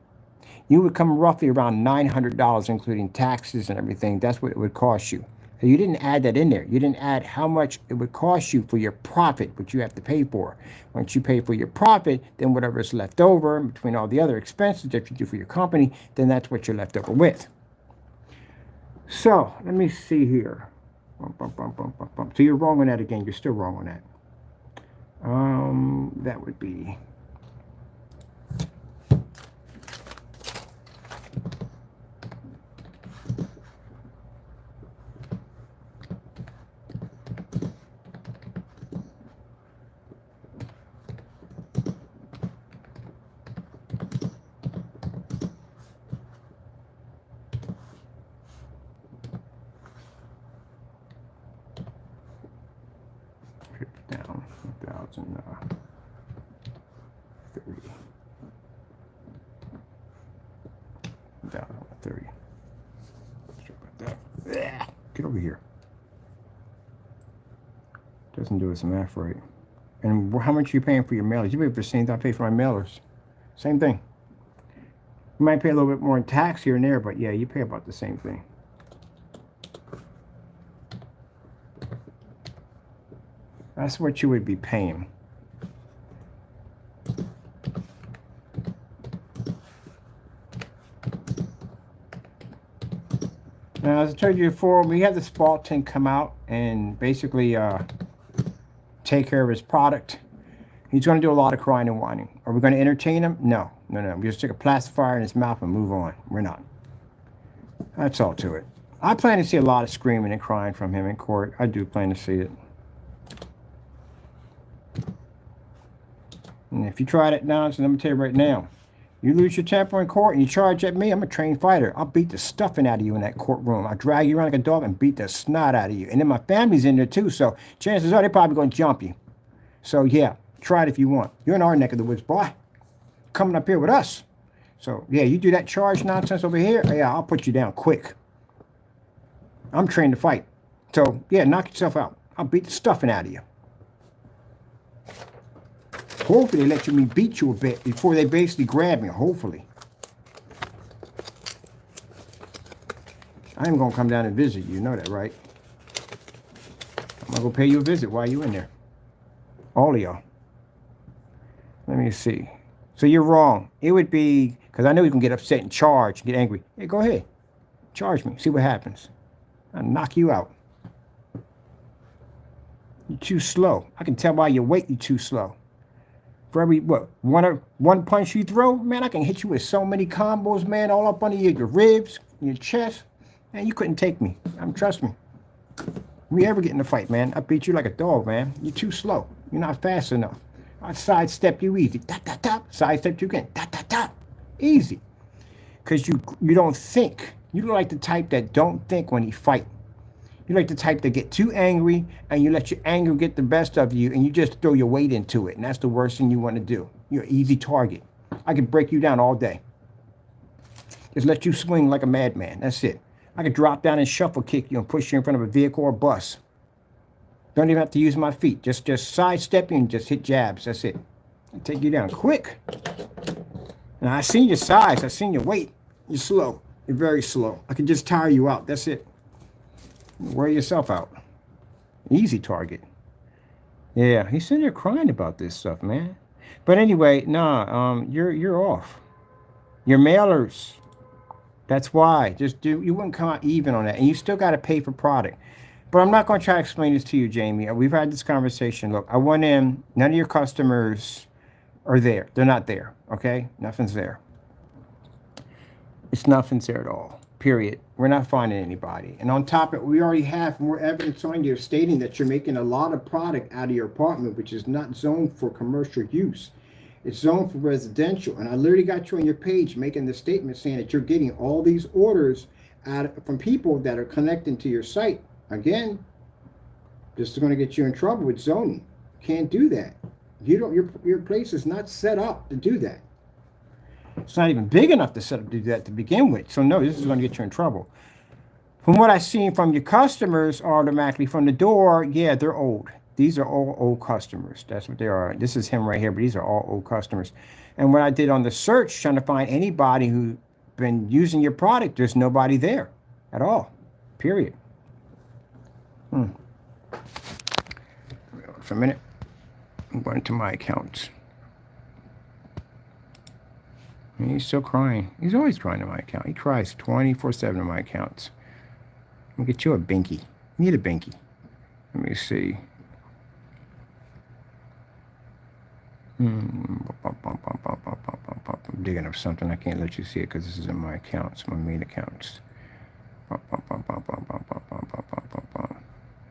You would come roughly around $900, including taxes and everything. That's what it would cost you. So you didn't add that in there. You didn't add how much it would cost you for your profit, which you have to pay for. Once you pay for your profit, then whatever is left over between all the other expenses that you do for your company, then that's what you're left over with. So let me see here. So you're wrong on that again. You're still wrong on that. That would be... down 1,030. Get over here. Doesn't do its math right. And how much are you paying for your mailers? You pay for the same thing I pay for my mailers. Same thing. You might pay a little bit more in tax here and there, but yeah, you pay about the same thing. That's what you would be paying. Now, as I told you before, we had the Spalton come out and basically take care of his product. He's going to do a lot of crying and whining. Are we going to entertain him? No. We just stick a pacifier in his mouth and move on. We're not. That's all to it. I plan to see a lot of screaming and crying from him in court. I do plan to see it. And if you try that nonsense, let me tell you right now, you lose your temper in court and you charge at me, I'm a trained fighter. I'll beat the stuffing out of you in that courtroom. I'll drag you around like a dog and beat the snot out of you. And then my family's in there too, so chances are they're probably going to jump you. So yeah, try it if you want. You're in our neck of the woods, boy. Coming up here with us. So, yeah, you do that charge nonsense over here, yeah, I'll put you down quick. I'm trained to fight. So, yeah, knock yourself out. I'll beat the stuffing out of you. Hopefully they let me beat you a bit before they basically grab me, hopefully. I am going to come down and visit you. You know that, right? I'm going to go pay you a visit while you in there. All of y'all. Let me see. So you're wrong. It would be, because I know you can get upset and charge, get angry. Hey, go ahead. Charge me. See what happens. I'll knock you out. You're too slow. I can tell by your weight you're too slow. For every, what, one punch you throw, man, I can hit you with so many combos, man, all up under your ribs, your chest. Man, you couldn't take me. Trust me. We ever get in a fight, man, I beat you like a dog, man. You're too slow. You're not fast enough. I sidestep you easy. Tap, tap, tap. Sidestep you again. Tap, tap, tap. Easy. Because you don't think. You like the type that don't think when you fight. You like the type that get too angry and you let your anger get the best of you and you just throw your weight into it. And that's the worst thing you want to do. You're an easy target. I could break you down all day. Just let you swing like a madman. That's it. I could drop down and shuffle kick you and push you in front of a vehicle or bus. Don't even have to use my feet. Just sidestep you and just hit jabs. That's it. I'll take you down quick. And I seen your size. I seen your weight. You're slow. You're very slow. I can just tire you out. That's it. Wear yourself out. Easy target. Yeah, he's sitting there crying about this stuff, man. But anyway, nah, you're off. Your mailers. That's why. You wouldn't come out even on that. And you still got to pay for product. But I'm not going to try to explain this to you, Jamie. We've had this conversation. Look, I went in. None of your customers are there. They're not there. Okay? Nothing's there. It's nothing's there at all. Period. We're not finding anybody. And on top of it, we already have more evidence on you stating that you're making a lot of product out of your apartment, which is not zoned for commercial use. It's zoned for residential. And I literally got you on your page making the statement saying that you're getting all these orders from people that are connecting to your site. Again, this is going to get you in trouble with zoning. Can't do that. You don't. Your place is not set up to do that. It's not even big enough to set up to do that to begin with. So no, this is going to get you in trouble. From what I've seen from your customers automatically from the door, yeah, they're old. These are all old customers. That's what they are. This is him right here, but these are all old customers. And what I did on the search, trying to find anybody who's been using your product, there's nobody there at all. Period. For a minute. I'm going to my accounts. And he's still crying. He's always crying in my account. He cries 24/7 in my accounts. I'll get you a binky. You need a binky. Let me see. I'm digging up something. I can't let you see it because this is in my accounts, my main accounts. Let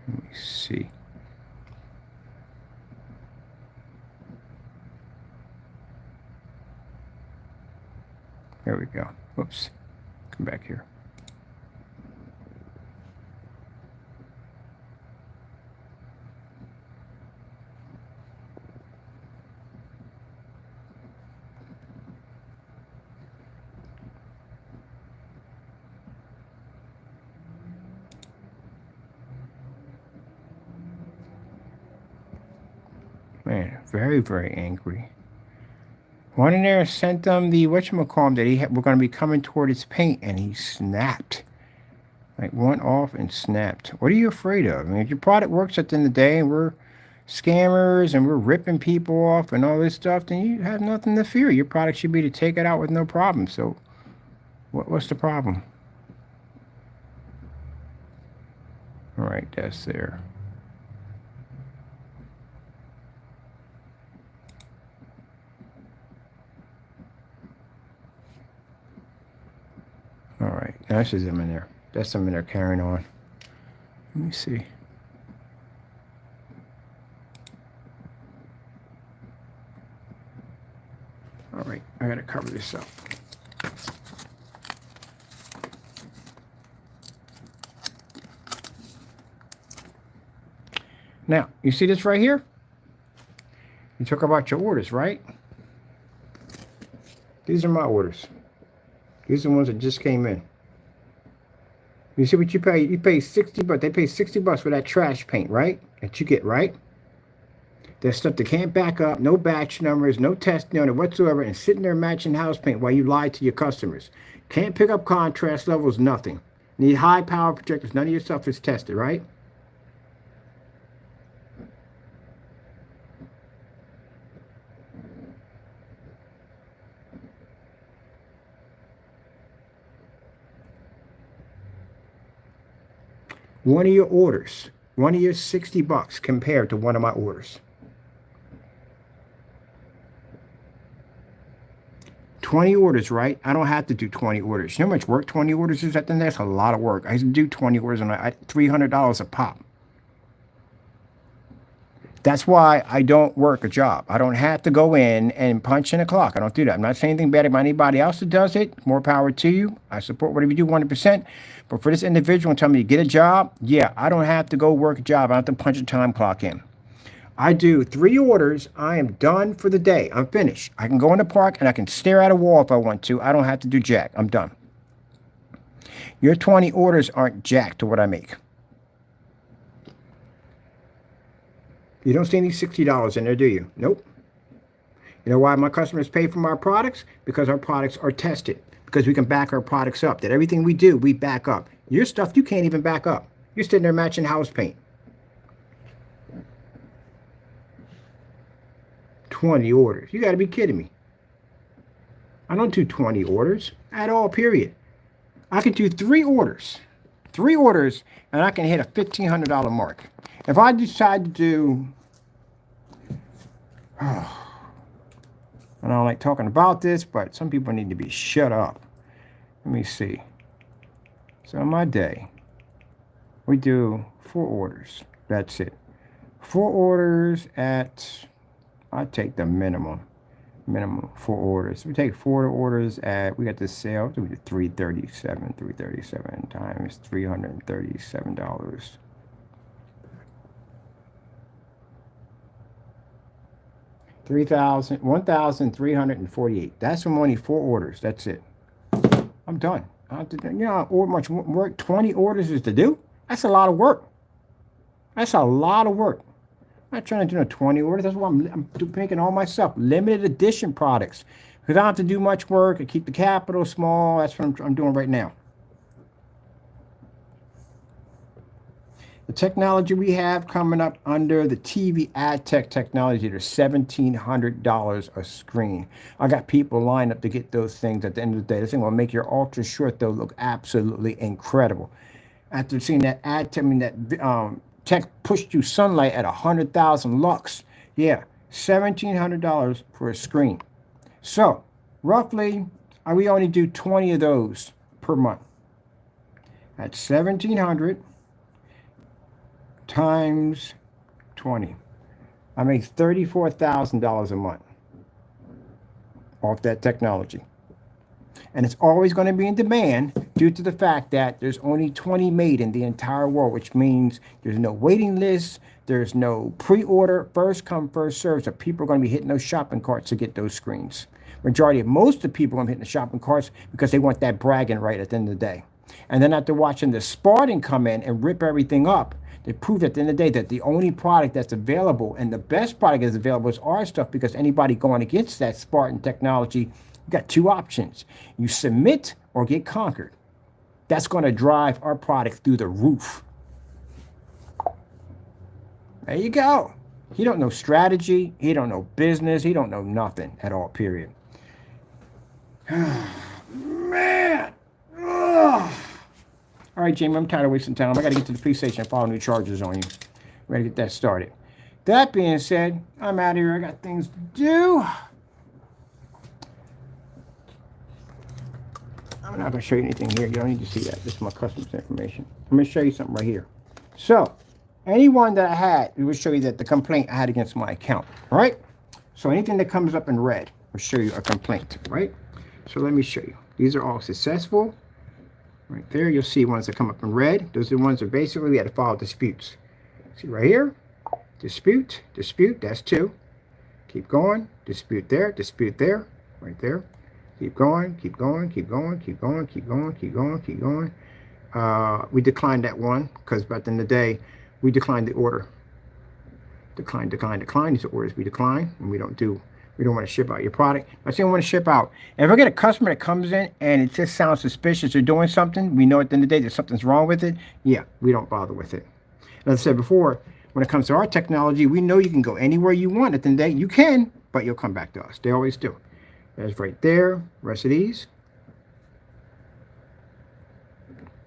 me see. There we go. Whoops. Come back here. Man, very, very angry. One in there sent them the whatchamacallit that we're going to be coming toward his paint, and he snapped. Like, went off and snapped. What are you afraid of? I mean, if your product works at the end of the day, and we're scammers, and we're ripping people off and all this stuff, then you have nothing to fear. Your product should be to take it out with no problem. So, what's the problem? All right, that's there. All right, that's just him in there. That's him in there carrying on. Let me see. All right, I gotta cover this up. Now, you see this right here? You talk about your orders, right? These are my orders. These are the ones that just came in. You see what you pay? You pay 60 bucks. They pay 60 bucks for that trash paint, right? That you get, right? There's stuff that can't back up, no batch numbers, no testing on it whatsoever, and sitting there matching house paint while you lie to your customers. Can't pick up contrast levels, nothing. Need high power projectors. None of your stuff is tested, right? One of your orders, one of your 60 bucks compared to one of my orders. 20 orders, right? I don't have to do 20 orders. You know how much work 20 orders is at the end? That's a lot of work. I used to do 20 orders and $300 a pop. That's why I don't work a job. I don't have to go in and punch in a clock. I don't do that. I'm not saying anything bad about anybody else that does it. More power to you. I support whatever you do 100%. But for this individual telling me to get a job, yeah, I don't have to go work a job. I don't have to punch a time clock in. I do 3 orders. I am done for the day. I'm finished. I can go in the park and I can stare at a wall if I want to. I don't have to do jack. I'm done. Your 20 orders aren't jack to what I make. You don't see any $60 in there, do you? Nope. You know why my customers pay for my products? Because our products are tested. Because we can back our products up. That everything we do, we back up. Your stuff, you can't even back up. You're sitting there matching house paint. 20 orders. You got to be kidding me. I don't do 20 orders at all, period. I can do 3 orders. 3 orders, and I can hit a $1,500 mark. If I decide to do... I don't like talking about this, but some people need to be shut up. Let me see. So on my day, we do 4 orders. That's it. 4 orders at... I take the minimum 4 orders. We take 4 orders at, we got the sale, we do 337 times $337. $1,348. That's from only 4 orders. That's it. I'm done. I don't have to, you know how much work 20 orders is to do? That's a lot of work. That's a lot of work. I'm not trying to do no 20 orders. That's why I'm making all myself. Limited edition products. Because I don't have to do much work. I keep the capital small. That's what I'm doing right now. The technology we have coming up under the TV ad tech technology, they're $1,700 a screen. I got people lined up to get those things at the end of the day. This thing will make your ultra short, though, look absolutely incredible. After seeing that ad tech, that tech pushed you sunlight at 100,000 lux. Yeah, $1,700 for a screen. So, roughly, we only do 20 of those per month. That's $1,700 times 20. I make $34,000 a month off that technology. And it's always going to be in demand due to the fact that there's only 20 made in the entire world, which means there's no waiting list, there's no pre-order, first come, first serve, so people are going to be hitting those shopping carts to get those screens. Most of the people are hitting the shopping carts because they want that bragging right at the end of the day. And then after watching the Spartan come in and rip everything up, they prove at the end of the day that the only product that's available and the best product that's available is our stuff, because anybody going against that Spartan technology, you got 2 options. You submit or get conquered. That's going to drive our product through the roof. There you go. He don't know strategy. He don't know business. He don't know nothing at all, period. Man. Ugh. All right, Jamie, I'm tired of wasting time. I got to get to the police station and file new charges on you. Ready to get that started. That being said, I'm out of here. I got things to do. I'm not going to show you anything here. You don't need to see that. This is my customer's information. I'm going to show you something right here. So, anyone that I had, it will show you that the complaint I had against my account, right? So anything that comes up in red will show you a complaint, right? So let me show you. These are all successful. Right there, you'll see ones that come up in red. Those are the ones that basically we had to file disputes. See right here? Dispute, that's 2. Keep going. Dispute there, right there. Keep going, keep going, keep going, keep going, keep going, keep going, keep going. We declined that one because at the end of the day, we declined the order. Decline, decline, decline. These are orders we decline, and we don't want to ship out your product. I say I want to ship out. If I get a customer that comes in and it just sounds suspicious or doing something, we know at the end of the day that something's wrong with it. Yeah, we don't bother with it. As I said before, when it comes to our technology, we know you can go anywhere you want at the end of the day. You can, but you'll come back to us. They always do. That's right there. Rest of these.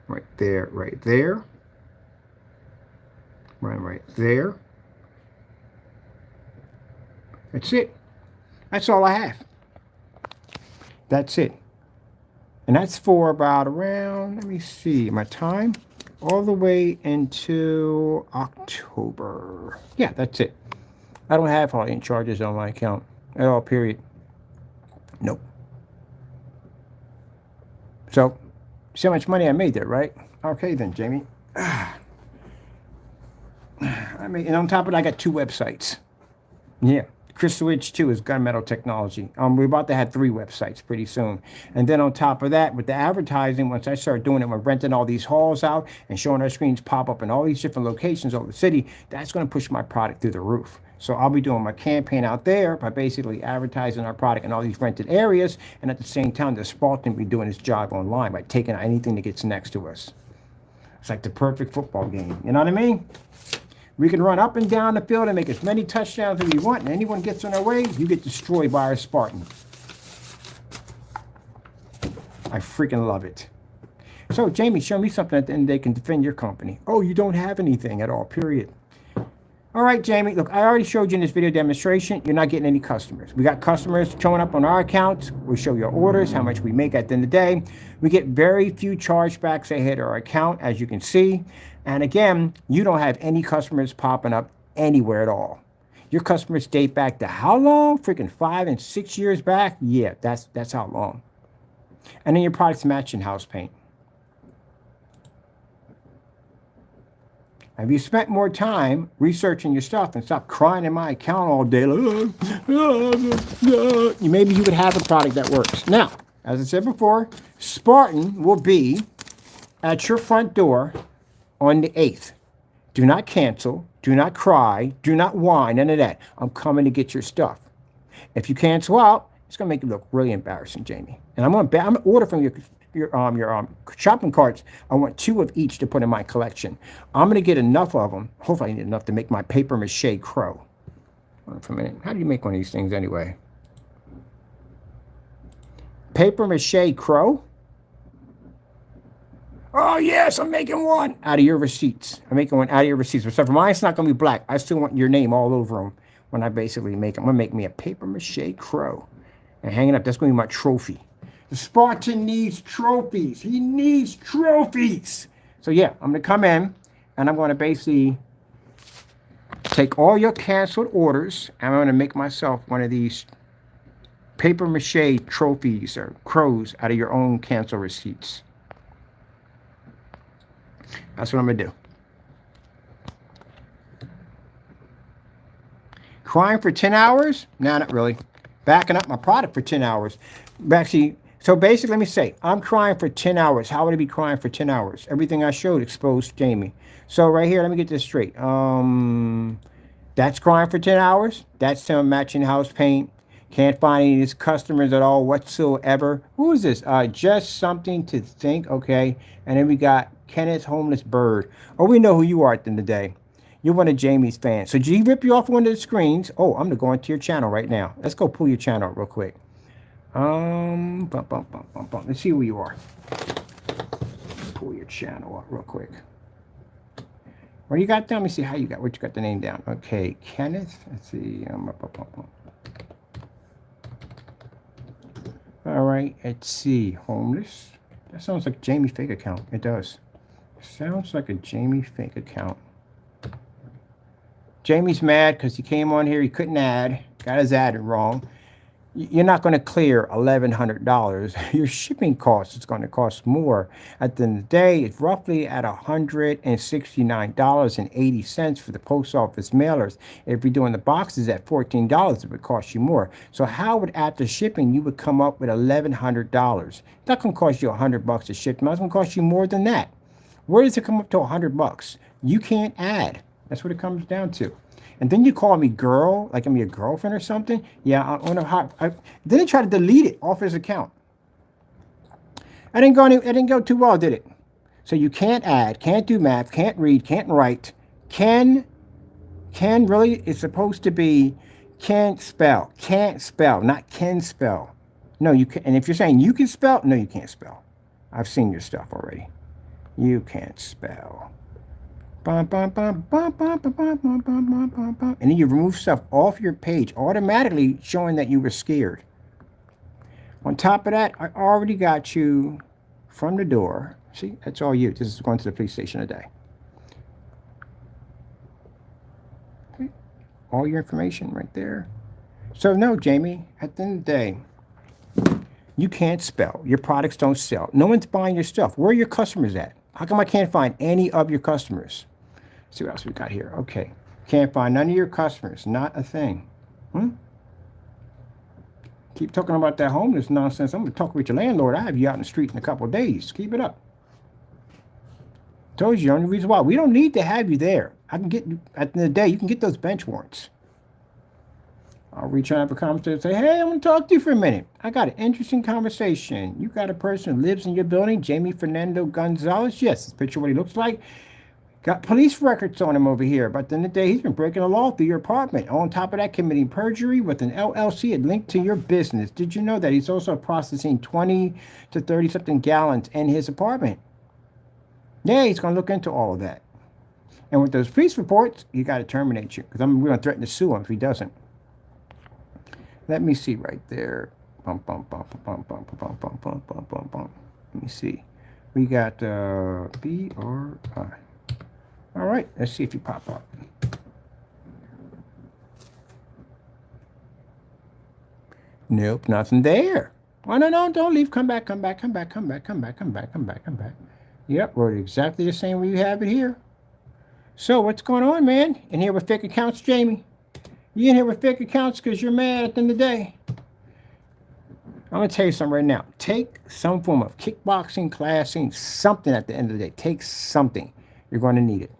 Right there, right there. Right there. That's it. That's all I have. That's it. And that's for about around, let me see, my time, all the way into October. Yeah, that's it. I don't have holiday charges on my account at all, period. Nope. So, see how much money I made there, right? Okay then, Jamie. And on top of it, I got 2 websites. Yeah. Crystal Edge 2 is Gunmetal Technology. We're about to have 3 websites pretty soon. And then on top of that, with the advertising, once I start doing it, we're renting all these halls out and showing our screens pop up in all these different locations over the city, that's going to push my product through the roof. So I'll be doing my campaign out there by basically advertising our product in all these rented areas. And at the same time, the Spartan will be doing his job online by taking anything that gets next to us. It's like the perfect football game. You know what I mean? We can run up and down the field and make as many touchdowns as we want, and anyone gets in our way, you get destroyed by our Spartan. I freaking love it. So, Jamie, show me something at the end of the day can defend your company. Oh, you don't have anything at all, period. All right, Jamie, look, I already showed you in this video demonstration, you're not getting any customers. We got customers showing up on our accounts. We show your orders, how much we make at the end of the day. We get very few chargebacks that hit our account, as you can see. And again, you don't have any customers popping up anywhere at all. Your customers date back to how long? Freaking 5 and 6 years back? Yeah, that's how long. And then your product's matching house paint. Have you spent more time researching your stuff and stop crying in my account all day? Maybe you would have a product that works. Now, as I said before, Spartan will be at your front door on the 8th. Do not cancel. Do not cry. Do not whine. None of that. I'm coming to get your stuff. If you cancel out, it's going to make you look really embarrassing, Jamie. And I'm going to order from your shopping carts. I want 2 of each to put in my collection. I'm going to get enough of them. Hopefully I need enough to make my paper mache crow. Hold on for a minute. How do you make one of these things anyway? Paper mache crow? Oh, yes, I'm making one out of your receipts. I'm making one out of your receipts. Except for mine, it's not going to be black. I still want your name all over them when I basically make them. I'm going to make me a paper mache crow. And hang it up. That's going to be my trophy. The Spartan needs trophies. He needs trophies. So, yeah, I'm going to come in, and I'm going to basically take all your canceled orders, and I'm going to make myself one of these paper mache trophies or crows out of your own cancel receipts. That's what I'm going to do. Crying for 10 hours? No, not really. Backing up my product for 10 hours. Actually, so basically, let me say, I'm crying for 10 hours. How would I be crying for 10 hours? Everything I showed exposed Jamie. So right here, let me get this straight. That's crying for 10 hours. That's some matching house paint. Can't find any of these customers at all whatsoever. Who is this? Just something to think. Okay. And then we got Kenneth Homeless Bird. Oh, we know who you are at the end of the day. You're one of Jamie's fans. So did he rip you off one of the screens? Oh, I'm going to go into your channel right now. Let's go pull your channel real quick. Let's see who you are. Pull your channel up real quick. What do you got down? Let me see how you got. What you got the name down? Okay, Kenneth. Let's see. All right, let's see. Homeless. That sounds like a Jamie fake account. It does. Sounds like a Jamie fake account. Jamie's mad because he came on here. He couldn't add. Got his ad wrong. you're not going to clear $1,100. Your shipping cost is going to cost more. At the end of the day, it's roughly at $169.80 for the post office mailers. If you're doing the boxes at $14, it would cost you more. So how would, after shipping, you would come up with $1,100? It's not going to cost you $100 to ship them. It's going to cost you more than that. Where does it come up to $100? You can't add. That's what it comes down to. And then you call me girl, like I'm your girlfriend or something. Yeah, I want to. Then he tried to delete it off his account. It didn't go too well, did it? So you can't add, can't do math, can't read, can't write. Can really? It's supposed to be can't spell, not can spell. No, you can. And if you're saying you can spell, no, you can't spell. I've seen your stuff already. You can't spell. And then you remove stuff off your page, automatically showing that you were scared. On top of that, I already got you from the door. See, that's all you. This is going to the police station today. Okay. All your information right there. So no, Jamie, at the end of the day, you can't spell. Your products don't sell. No one's buying your stuff. Where are your customers at? How come I can't find any of your customers? See what else we got here. Okay. Can't find none of your customers. Not a thing. Keep talking about that homeless nonsense. I'm going to talk with your landlord. I have you out in the street in a couple of days. Keep it up. Told you the only reason why. We don't need to have you there. I can get, at the end of the day, you can get those bench warrants. I'll reach out and have a conversation and say, hey, I want to talk to you for a minute. I got an interesting conversation. You got a person who lives in your building, Jamie Fernando Gonzalez. Yes, this picture what he looks like. Got police records on him over here. But at the end of the day, he's been breaking the law through your apartment. On top of that, committing perjury with an LLC linked to your business. Did you know that he's also processing 20 to 30-something gallons in his apartment? Yeah, he's going to look into all of that. And with those police reports, you got to terminate you. Because we're going to threaten to sue him if he doesn't. Let me see right there. Let me see. We got BRI. All right, let's see if you pop up. Nope, nothing there. Oh, no, don't leave. Come back. Yep, wrote it exactly the same way you have it here. So what's going on, man? In here with fake accounts, Jamie? You in here with fake accounts because you're mad at the end of the day? I'm going to tell you something right now. Take some form of kickboxing, classing, something at the end of the day. Take something. You're going to need it.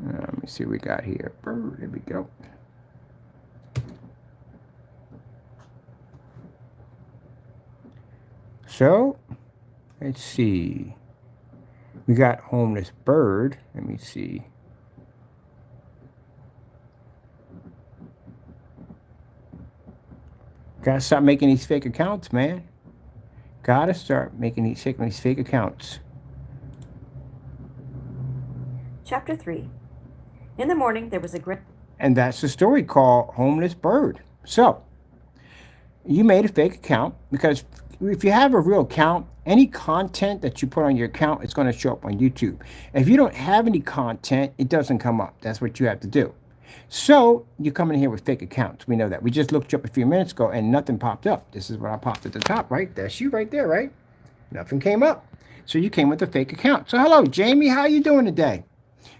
Let me see what we got here. There we go. So, let's see. We got homeless bird. Let me see. Gotta stop making these fake accounts, man. Gotta start making these fake accounts. Chapter 3. In the morning, there was a great... And that's the story called Homeless Bird. So, you made a fake account because if you have a real account, any content that you put on your account is going to show up on YouTube. If you don't have any content, it doesn't come up. That's what you have to do. So, you come in here with fake accounts. We know that. We just looked you up a few minutes ago and nothing popped up. This is what I popped at the top, right? That's you right there, right? Nothing came up. So, you came with a fake account. So, hello, Jamie. How you doing today?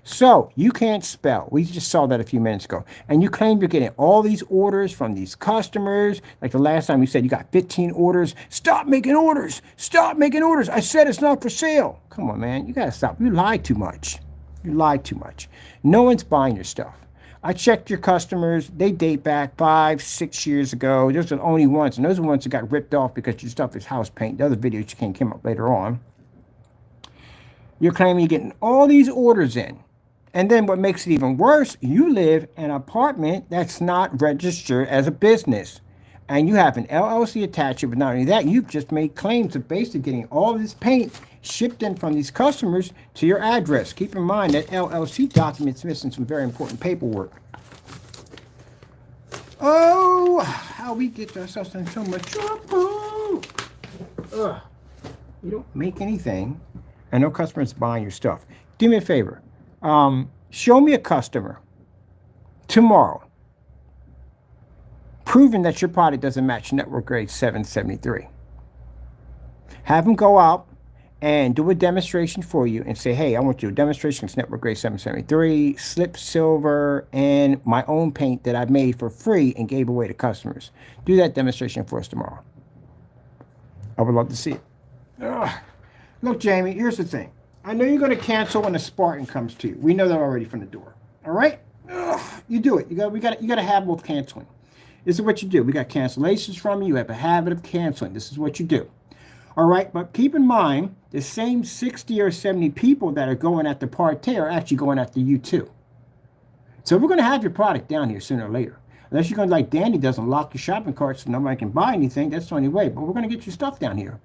So, you can't spell. We just saw that a few minutes ago. And you claim you're getting all these orders from these customers. Like the last time you said you got 15 orders. Stop making orders. Stop making orders. I said it's not for sale. Come on, man. You got to stop. You lie too much. You lie too much. No one's buying your stuff. I checked your customers. They date back 5-6 years ago. Those are the only ones. And those are the ones that got ripped off because your stuff is house paint. The other videos came up later on. You're claiming you're getting all these orders in. And then what makes it even worse, you live in an apartment that's not registered as a business. And you have an LLC attached to it. But not only that, you've just made claims of basically getting all this paint shipped in from these customers to your address. Keep in mind that LLC document's missing some very important paperwork. Oh, how we get ourselves in so much trouble. Ugh. You don't make anything, and no customer's buying your stuff. Do me a favor. Show me a customer tomorrow. proving that your product doesn't match network grade 773. Have them go out and do a demonstration for you and say, hey, I want you to do a demonstration. It's network grade 773, slip silver, and my own paint that I made for free and gave away to customers. Do that demonstration for us tomorrow. I would love to see it. Ugh. Look, Jamie, here's the thing. I know you're going to cancel when a Spartan comes to you. We know that already from the door. All right? Ugh. You do it. You got a habit of canceling. This is what you do. We got cancellations from you. You have a habit of canceling. This is what you do. All right, but keep in mind, the same 60 or 70 people that are going at the party are actually going after you too. So we're going to have your product down here sooner or later. Unless you're going to, like Danny does, and lock your shopping cart so nobody can buy anything. That's the only way. But we're going to get your stuff down here.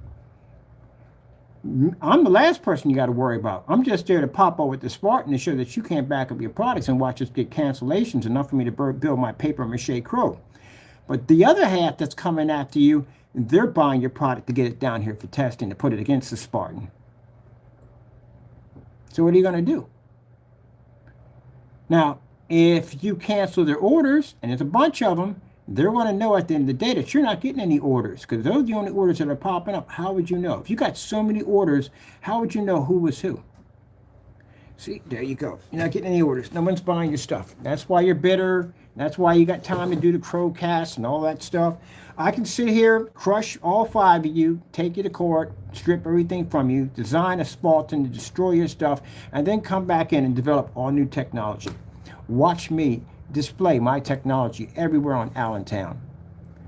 I'm the last person you got to worry about. I'm just there to pop out with the Spartan to show that you can't back up your products and watch us get cancellations enough for me to build my paper mache crow. But the other half that's coming after you, they're buying your product to get it down here for testing, to put it against the Spartan. So what are you going to do? Now, if you cancel their orders, and there's a bunch of them, they're going to know at the end of the day that you're not getting any orders, because those are the only orders that are popping up. How would you know? If you got so many orders, how would you know who was who? See, there you go. You're not getting any orders. No one's buying your stuff. That's why you're bitter. That's why you got time to do the Crowcast and all that stuff. I can sit here, crush all 5 of you, take you to court, strip everything from you, design a Spartan to destroy your stuff, and then come back in and develop all new technology. Watch me display my technology everywhere on Allentown,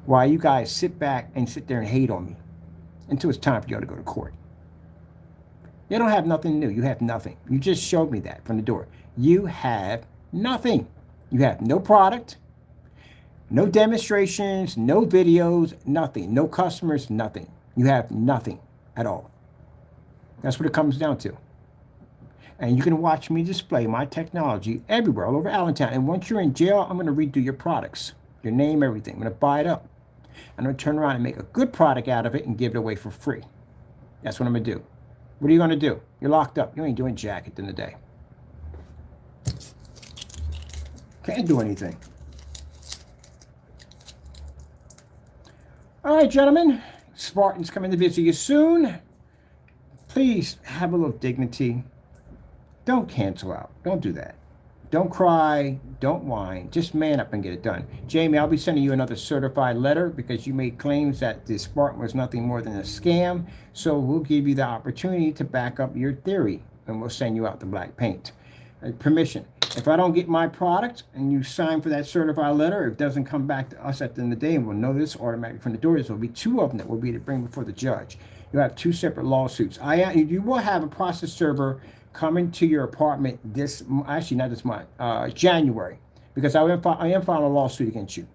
while you guys sit back and sit there and hate on me until it's time for you to go to court. You don't have nothing new. You have nothing. You just showed me that from the door. You have nothing. You have no product, no demonstrations, no videos, nothing. No customers, nothing. You have nothing at all. That's what it comes down to. And you can watch me display my technology everywhere, all over Allentown. And once you're in jail, I'm going to redo your products, your name, everything. I'm going to buy it up. I'm going to turn around and make a good product out of it and give it away for free. That's what I'm going to do. What are you going to do? You're locked up. You ain't doing jack at the end of the day. Can't do anything. All right, gentlemen. Spartan's coming to visit you soon. Please have a little dignity. Don't cancel out. Don't do that. Don't cry. Don't whine. Just man up and get it done. Jamie, I'll be sending you another certified letter because you made claims that the Spartan was nothing more than a scam. So we'll give you the opportunity to back up your theory, and we'll send you out the black paint. Permission. If I don't get my product and you sign for that certified letter, if it doesn't come back to us at the end of the day, and we'll know this automatically from the door, there will be 2 of them that will be to bring before the judge. You'll have 2 separate lawsuits. You will have a process server coming to your apartment not this month, January, because I am filing a lawsuit against you.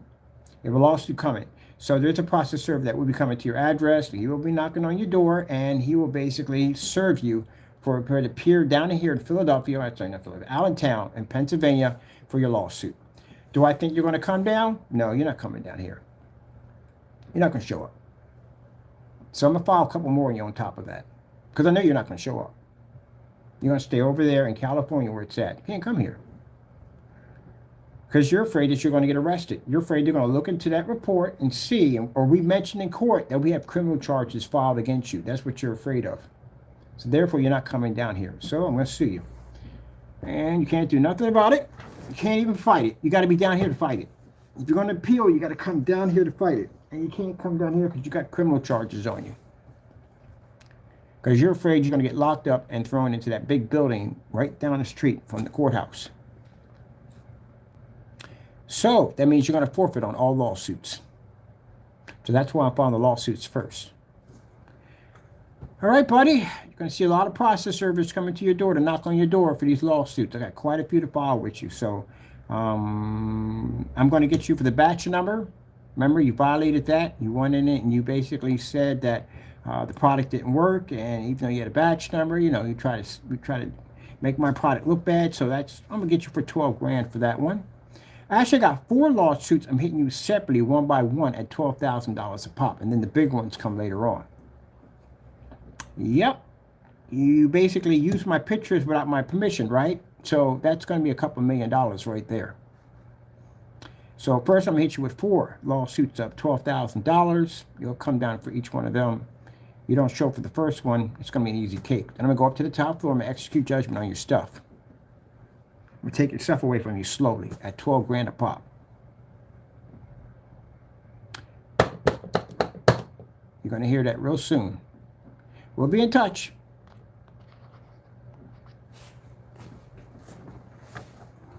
You have a lawsuit coming. So there's a process server that will be coming to your address. He will be knocking on your door, and he will basically serve you for a period of appear down here in Philadelphia, Allentown in Pennsylvania for your lawsuit. Do I think you're going to come down? No, you're not coming down here. You're not going to show up. So I'm going to file a couple more on you on top of that, because I know you're not going to show up. You're going to stay over there in California where it's at. You can't come here. Because you're afraid that you're going to get arrested. You're afraid they're going to look into that report and see, or we mentioned in court that we have criminal charges filed against you. That's what you're afraid of. So therefore, you're not coming down here. So I'm going to sue you. And you can't do nothing about it. You can't even fight it. You got to be down here to fight it. If you're going to appeal, you got to come down here to fight it. And you can't come down here because you got criminal charges on you. Because you're afraid you're going to get locked up and thrown into that big building right down the street from the courthouse. So that means you're going to forfeit on all lawsuits. So that's why I'm filing the lawsuits first. All right, buddy. You're going to see a lot of process servers coming to your door to knock on your door for these lawsuits. I got quite a few to file with you. So I'm going to get you for the batch number. Remember, you violated that. You went in it and you basically said that the product didn't work, and even though you had a batch number, you try to make my product look bad. So I'm gonna get you for 12 grand for that one. I actually got 4 lawsuits. I'm hitting you separately, one by one, at $12,000 a pop, and then the big ones come later on. Yep, you basically use my pictures without my permission, right? So that's going to be a couple $1 million right there. So first I'm gonna hit you with 4 lawsuits up $12,000. You'll come down for each one of them. You don't show up for the first one, it's gonna be an easy cake. Then I'm gonna go up to the top floor, I'm gonna execute judgment on your stuff. I'm gonna take your stuff away from you slowly at 12 grand a pop. You're gonna hear that real soon. We'll be in touch.